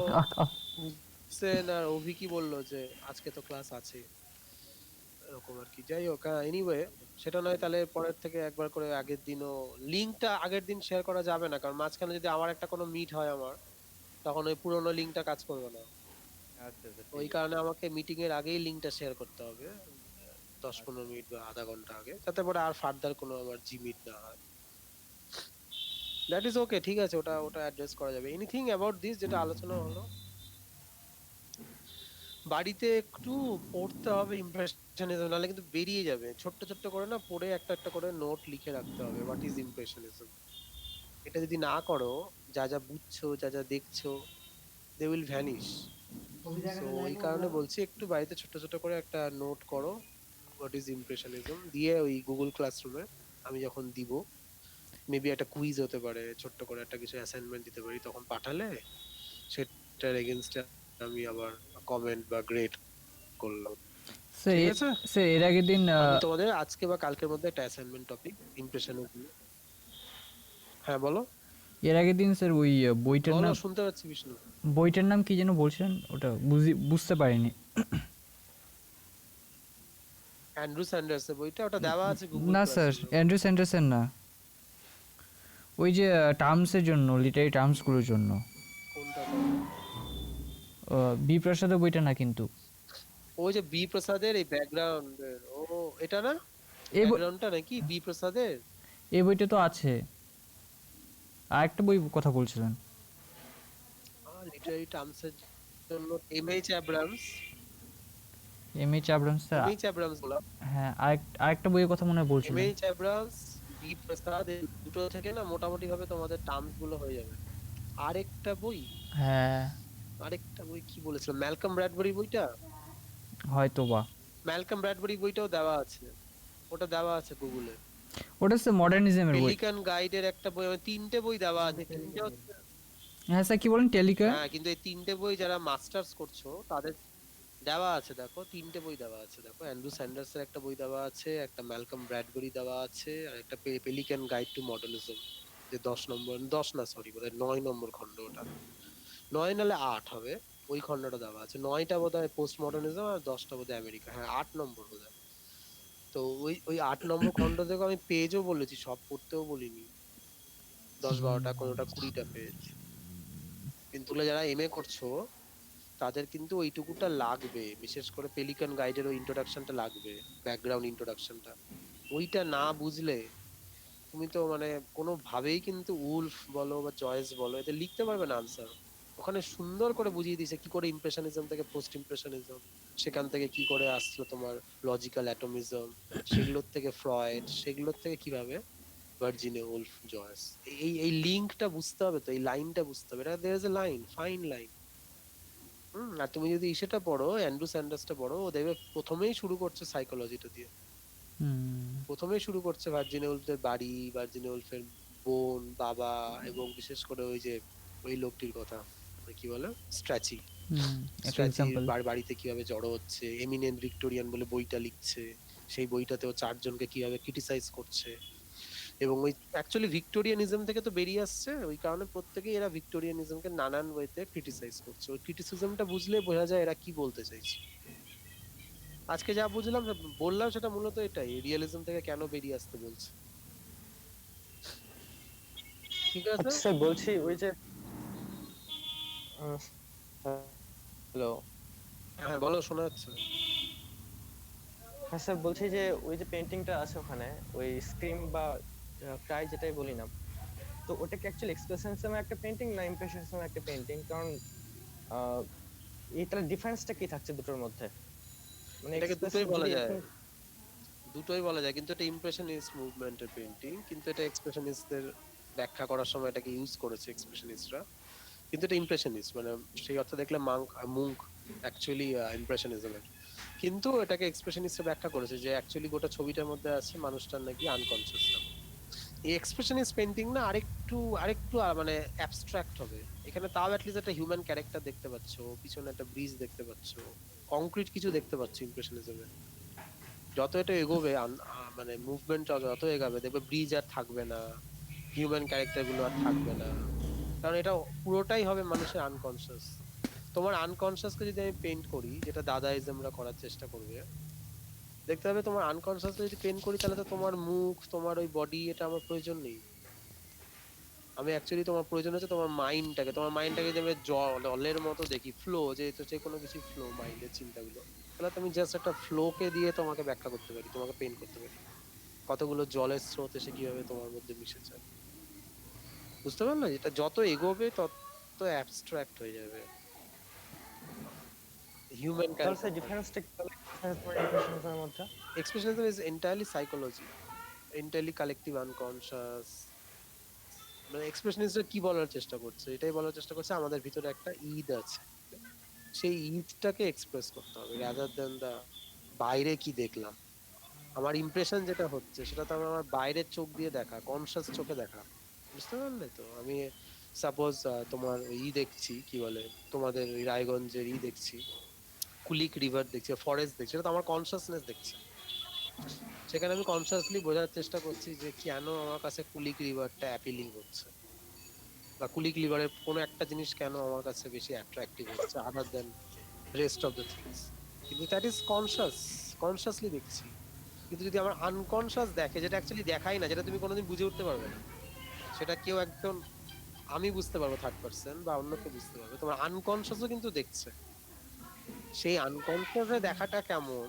হুসেন আর অভি কি বললো যে আজকে তো ক্লাস আছে, এরকম আর কি। যাই হোক, এনিওয়ে সেটা নয়, তাহলে পরের থেকে একবার করে আগের দিনও লিংকটা আগের দিন শেয়ার করা যাবে না, কারণ মাঝখানে যদি আমার একটা কোনো মিট হয় আমার, তখন ওই পুরোনো লিংকটা কাজ করবে না। আচ্ছা আচ্ছা ওই ঠিক আছে। কারণে আমাকে মিটিং এর আগেই লিংকটা শেয়ার করতে হবে, 10-15 মিনিট বা আধা ঘন্টা আগে, যাতে পরে আর ফার্দার কোনো আমার জি মিট না হয়। দ্যাট ইজ ওকে, ঠিক আছে, ওটা ওটা অ্যাড্রেস করা যাবে। এনিথিং অ্যাবাউট দিস যেটা আলোচনা হলো, বাড়িতে একটু পড়তে হবে ইমপ্রেশনিজম, নাহলে কিন্তু বেরিয়ে যাবে। ছোট্ট ছোট্ট করে না পড়ে একটা একটা করে নোট লিখে রাখতে হবে, হোয়াট ইজ ইমপ্রেশনিজম। এটা যদি না করো, যা যা বুঝছো যা যা দেখছো, দে উইল ভ্যানিশ। ওই সো জায়গাটা ওই লাইনে কারণে বললাম। বলছি একটু বাড়িতে ছোট ছোট করে একটা নোট করো, হোয়াট ইজ ইমপ্রেশনিজম, দিয়ে ওই গুগল ক্লাসরুমে আমি যখন দিব, মেবি একটা কুইজ হতে পারে, ছোট্ট করে একটা কিছু অ্যাসাইনমেন্ট দিতে পারি, তখন পাঠালে সেটার এগেইনস্টে আমি আবার কমেন্ট বা গ্রেড করলাম। স্যার ঠিক আছে, স্যার এর আগের দিন আমি তোমাদের আজকে বা কালকের মধ্যে একটা অ্যাসাইনমেন্ট টপিক ইমপ্রেশনিজম। হ্যাঁ বলো, এর আগের দিন স্যার ওই বইটার বলো নাম, শুনতে পাচ্ছি বিষ্ণু। বইটার নাম কি যেন বলছিলেন, ওটা বুঝতে পারিনি। অ্যান্ড্রু স্যান্ডার্সের বইটা, ওটা দেওয়া আছে গুগল না স্যার, ক্লাসরুমে। অ্যান্ড্রু স্যান্ডারসন না, ওই যে টার্মসের জন্য, লিটারি টার্মসগুলোর জন্য। কোনটা তাও? বি প্রসাদের বইটা না কিন্তু। ওই যে বি প্রসাদের এই ব্যাকগ্রাউন্ডের, ও এটা না, এই ব্যাকগ্রাউন্ডটা নাকি বি প্রসাদের? এই বইটা তো আছে, আর একটা বই কথা বলছিলেন। লিটারি টার্মসের জন্য M H Abrams, M H Abrams sir. M H Abrams বললাম, হ্যাঁ, আরেকটা বইয়ের কথা মনে হয় বলছিলেন। এমএইচ অ্যাব্রামস, বি প্রসাদ, এই দুটো থেকে না মোটামুটি ভাবে তোমাদের টার্মস গুলো হয়ে যাবে। আরেকটা বই, হ্যাঁ, আরেকটা বই কি বলেছিল, ম্যালকম ব্র্যাডবরি বইটা, হয়তো বা। ম্যালকম ব্র্যাডবরি বইটাও দেওয়া আছে, ওটা দেওয়া আছে গুগলে। ওটা স্যার মডার্নিজমের বই। পেলিকান গাইডের একটা বই, মানে তিনটে বই দেওয়া আছে, তিনটে হচ্ছে। হ্যাঁ স্যার, কি বলেন, টেলিকা? হ্যাঁ কিন্তু এই তিনটে বই যারা মাস্টার্স করছো তাদের দেওয়া আছে, দেখো তিনটে বই দেওয়া আছে, দেখো অ্যান্ড্রু স্যান্ডার্সের একটা বই দেওয়া আছে, একটা ম্যালকম ব্র্যাডবরি দেওয়া আছে, আর একটা পেলিকান গাইড টু মডার্নিজম, যে 10 নম্বর, 10 না সরি বোধহয় 9 নম্বর খণ্ড, ওটা 9 নাহলে 8 হবে, ওই খণ্ডটা দেওয়া আছে। 9টা বোধহয় পোস্ট মডার্নিজম আর 10টা বোধহয় আমেরিকা, হ্যাঁ 8 নম্বর বোধহয়। তো ওই ওই 8 নম্বর খণ্ড থেকে আমি পেজও বলেছি, সব পড়তেও বলিনি, 10-12টা, কোনোটা 20টা পেজ। কিন্তু তোমরা যারা এমএ করছো তাদের কিন্তু ওইটুকুটা লাগবে, বিশেষ করে পেলিকান গাইডের ওই ইন্ট্রোডাকশনটা লাগবে, ব্যাকগ্রাউন্ড ইন্ট্রোডাকশনটা। ওইটা না বুঝলে তুমি তো মানে কোনো ভাবেই কিন্তু উলফ বলো বা জয়েস বলো, এতে লিখতে পারবে না আনসার। ওখানে সুন্দর করে বুঝিয়ে দিয়েছে কি করে ইমপ্রেশনিজম থেকে পোস্ট ইমপ্রেশনিজম, সেখান থেকে কি করে আসলো তোমার লজিক্যাল অ্যাটমিজম, সেগুলোর থেকে ফ্রয়েড, সেগুলোর থেকে কিভাবে ভার্জিনিয়া উলফ, জয়েস। এই এই লিঙ্কটা বুঝতে হবে, তো এই লাইনটা বুঝতে হবে, এটা there is a line, fine line. আর তুমি যদি সেটা পড়ো, অ্যান্ড্রু স্যান্ডার্সটা পড়ো, ও দেখবে প্রথমেই শুরু করছে সাইকোলজিটা দিয়ে, হুম। প্রথমেই শুরু করছে ভার্জিনিয়া উলফের বাড়ি, ভার্জিনিয়া উলফের বোন, বাবা, এবং বিশেষ করে ওই যে ওই লোকটির কথা, ওই কি বলে, স্ট্র্যাচি, একটা স্ট্র্যাচি এক্সাম্পল। বাড়িতে কিভাবে জড়ো হচ্ছে, এমিনেন্ট ভিক্টোরিয়ান বলে বইটা লিখছে, সেই বইটাতে ও 4 জনকে কিভাবে ক্রিটিসাইজ করছে। এবং ওই অ্যাকচুয়ালি ভিক্টোরিয়ানিজম থেকে তো বেরিয়ে আসছে, ওই কারণে প্রত্যেকেই এরা ভিক্টোরিয়ানিজমকে নানান ওয়েতে ক্রিটিসাইজ করছে। ওই ক্রিটিসিজমটা বুঝলে বোঝা যায় এরা কি বলতে চাইছে। আজকে যা বুঝলাম বললাম সেটা মূলত এটাই, রিয়েলিজম থেকে কেন বেরিয়ে আসতে বলছে। ঠিক আছে, আচ্ছা স্যার, বলছি ওই যে হ্যালো। হ্যাঁ বলো, শোনা যাচ্ছে। হ্যাঁ স্যার, বলছি যে ওই যে পেন্টিংটা আছে ওখানে, ওই স্ক্রিম বা ক্রাই যেটাই বলি না, তো ওটা কি অ্যাকচুয়ালি এক্সপ্রেশনিজমের একটা পেন্টিং না ইমপ্রেশনিজমের একটা পেন্টিং? কারণ আহ, এটার ডিফারেন্সটা কি থাকছে দুটোর মধ্যে? মানে এটাকে দুটোই এক্সপ্রেসিভ বলা যদি যায়, এরকম। দুটোই বলা যায়, কিন্তু এটা ইমপ্রেশনিস্ট মুভমেন্টের পেইন্টিং, কিন্তু এটা এক্সপ্রেশনিস্টদের ব্যাখ্যা করার সময় এটাকে ইউজ করেছে এক্সপ্রেশনিস্টরা, কিন্তু এটা ইমপ্রেশনিস্ট, মানে সেই অর্থে দেখলে মুঙ্ক অ্যাকচুয়ালি ইমপ্রেশনিজমের। কিন্তু এটাকে এক্সপ্রেশনিস্টরা ব্যাখ্যা করেছে যে অ্যাকচুয়ালি গোটা ছবিটার মধ্যে আছে মানুষটার নাকি আনকনসিয়াসটা। এই এক্সপ্রেশনিস্ট পেইন্টিং না আরেকটু মানে অ্যাবস্ট্রাক্ট হবে এখানে, তাও অ্যাটলিস্ট একটা হিউম্যান ক্যারেক্টার দেখতে পাচ্ছো, পিছনে একটা ব্রিজ দেখতে পাচ্ছো, কংক্রিট কিছু দেখতে পাচ্ছো ইমপ্রেশনিজমে। যত এটা এগোবে মানে মুভমেন্ট যত এগাবে দেখবে ব্রিজ আর থাকবে না, হিউম্যান ক্যারেক্টার গুলো আর থাকবে না, কারণ এটা পুরোটাই হবে মানুষের আনকনসিয়াস। তোমার আনকনসিয়াস কে যদি আমি পেইন্ট করি, যেটা দাদাইজমরা করার চেষ্টা করবে, দেখতে হবে তোমার আনকনসিয়াস যদি পেইন্ট করি তাহলে তো তোমার মুখ, তোমার ওই বডি, এটা আমার প্রয়োজন নেই। আমি অ্যাকচুয়ালি তোমার প্রয়োজন হচ্ছে তোমার মাইন্ডটাকে যে আমি জলের মতো দেখি, ফ্লো, যে কোনো কিছু ফ্লো, মাইন্ডের চিন্তাগুলো, তাহলে তুমি জাস্ট একটা ফ্লো কে দিয়ে তোমাকে ব্যাখ্যা করতে পারি, তোমাকে পেইন্ট করতে পারি কতগুলো জলের স্রোত এসে কিভাবে তোমার মধ্যে মিশেছে। বুঝতে পারলে? এটা যত এগোবে তত অ্যাবস্ট্রাক্ট হয়ে যাবে হিউম্যান তাহলে স্যার ক্যারেক্টার। ডিফারেন্সটা কি হবে ইমপ্রেশনিজমের মধ্যে? Expressionism is entirely psychology, entirely collective unconscious. মানে এক্সপ্রেশনিস্টরা কি বলার চেষ্টা করছে, এটাই বলার চেষ্টা করছে আমাদের ভিতরে একটা ঈদ আছে, সেই ঈদটাকে এক্সপ্রেস করতে হবে রাদার দেন দা বাইরে কি দেখলাম। আমার ইমপ্রেশন যেটা হচ্ছে সেটা তো আমার বাইরের চোখ দিয়ে দেখা, কনসিয়াস চোখে দেখা। বুঝতে পারলে তো? আমি সাপোজ তোমার দেখছি, কি বলে, তোমাদের ওই রায়গঞ্জের দেখছি, কুলিক রিভার দেখছি, ফরেস্ট দেখছি, সেটা তো আমার কনসিয়াসনেস দেখছে। সেখানে আমি কনসিয়াসলি বোঝার চেষ্টা করছি যে কেন আমার কাছে কুলিক রিভারটা অ্যাপিলিং হচ্ছে, বা কুলিক রিভারের কোনো একটা জিনিস কেন আমার কাছে বেশি অ্যাট্রাকটিভ হচ্ছে আদার দেন রেস্ট অফ দ্য থিংস। কিন্তু দ্যাট ইজ কনসিয়াসলি দেখছি। কিন্তু যদি আমার আনকনসিয়াস দেখে, যেটা অ্যাকচুয়ালি দেখাই না, যেটা তুমি কোনোদিন বুঝে উঠতে পারবে না, সেটা কেউ একজন, আমি বুঝতে পারবো থার্ড পার্সন বা অন্য কেউ বুঝতে পারবে, তোমার আনকনসিয়াসও কিন্তু দেখছে। সেই আনকনসিয়াসে দেখাটা কেমন,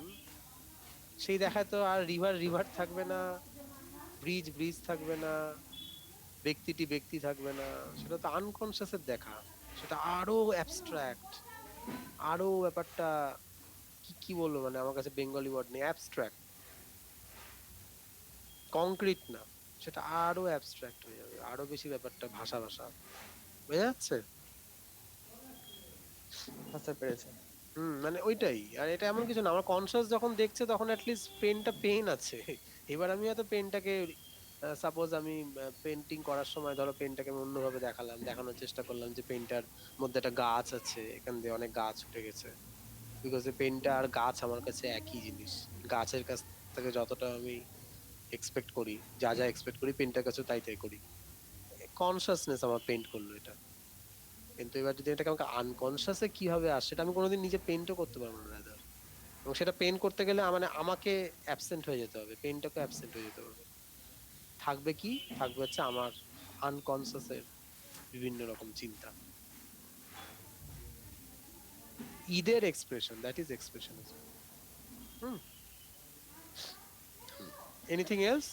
সেই দেখায় তো আর রিভার থাকবে না, ব্রিজ থাকবে না, ব্যক্তি থাকবে না, সেটা তো আনকনসিয়াসের দেখা। সেটা আরো অ্যাবস্ট্রাক্ট, আরো ব্যাপারটা কি বলবো, মানে আমার কাছে বেঙ্গলি ওয়ার্ড নেই, অ্যাবস্ট্রাক্ট, কংক্রিট না, সেটা আরো অ্যাবস্ট্রাক্ট হয়ে যাবে, আরো বেশি ব্যাপারটা ভাষা বোঝা যাচ্ছে? বুঝতে পেরেছি। মানে ওইটাই। আর এটা এমন কিছু না, আমার কনসিয়াস যখন দেখছে তখন অ্যাটলিস্ট পেন আছে। এবার আমি হয়তো পেনটাকে, সাপোজ আমি পেন্টিং করার সময় ধরো পেনটাকে আমি অন্যভাবে দেখানোর চেষ্টা করলাম যে পেনটার মধ্যে একটা গাছ আছে, এখান দিয়ে অনেক গাছ উঠে গেছে, বিকজ পেনটা আর গাছ আমার কাছে একই জিনিস। গাছের কাছ থেকে যতটা আমি এক্সপেক্ট করি, যা এক্সপেক্ট করি পেনটার কাছে তাই করি। কনসিয়াসনেস আমার পেইন্ট করলো এটা। কিন্তু এবার যদি এটাকে আমাকে আনকনসিয়াসে কিভাবে আসে, সেটা আমি কোনোদিন নিজে পেইন্টও করতে পারবো না রাদার। এবং সেটা পেইন্ট করতে গেলে মানে আমাকে অ্যাবসেন্ট হয়ে যেতে হবে, পেইন্টটাকে অ্যাবসেন্ট হয়ে যেতে হবে। থাকবে কি, থাকবে হচ্ছে আমার আনকনসিয়াসের বিভিন্ন রকম চিন্তা। ঈদের expression, that is expressionism. Anything else?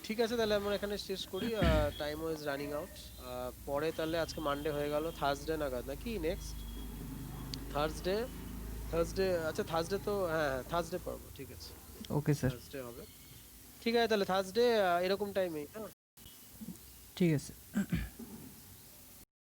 ঠিক আছে, তাহলে আমরা এখানে শেষ করি, টাইম ইজ রানিং আউট। পরে তাহলে আজকে মানডে হয়ে গেল, থার্সডে নাগাদ নাকি নেক্সট থার্সডে? আচ্ছা থার্সডে তো, হ্যাঁ থার্সডে পারবো, ঠিক আছে ওকে স্যার, থার্সডে হবে। ঠিক আছে তাহলে থার্সডে এরকম টাইমেই, হ্যাঁ ঠিক আছে।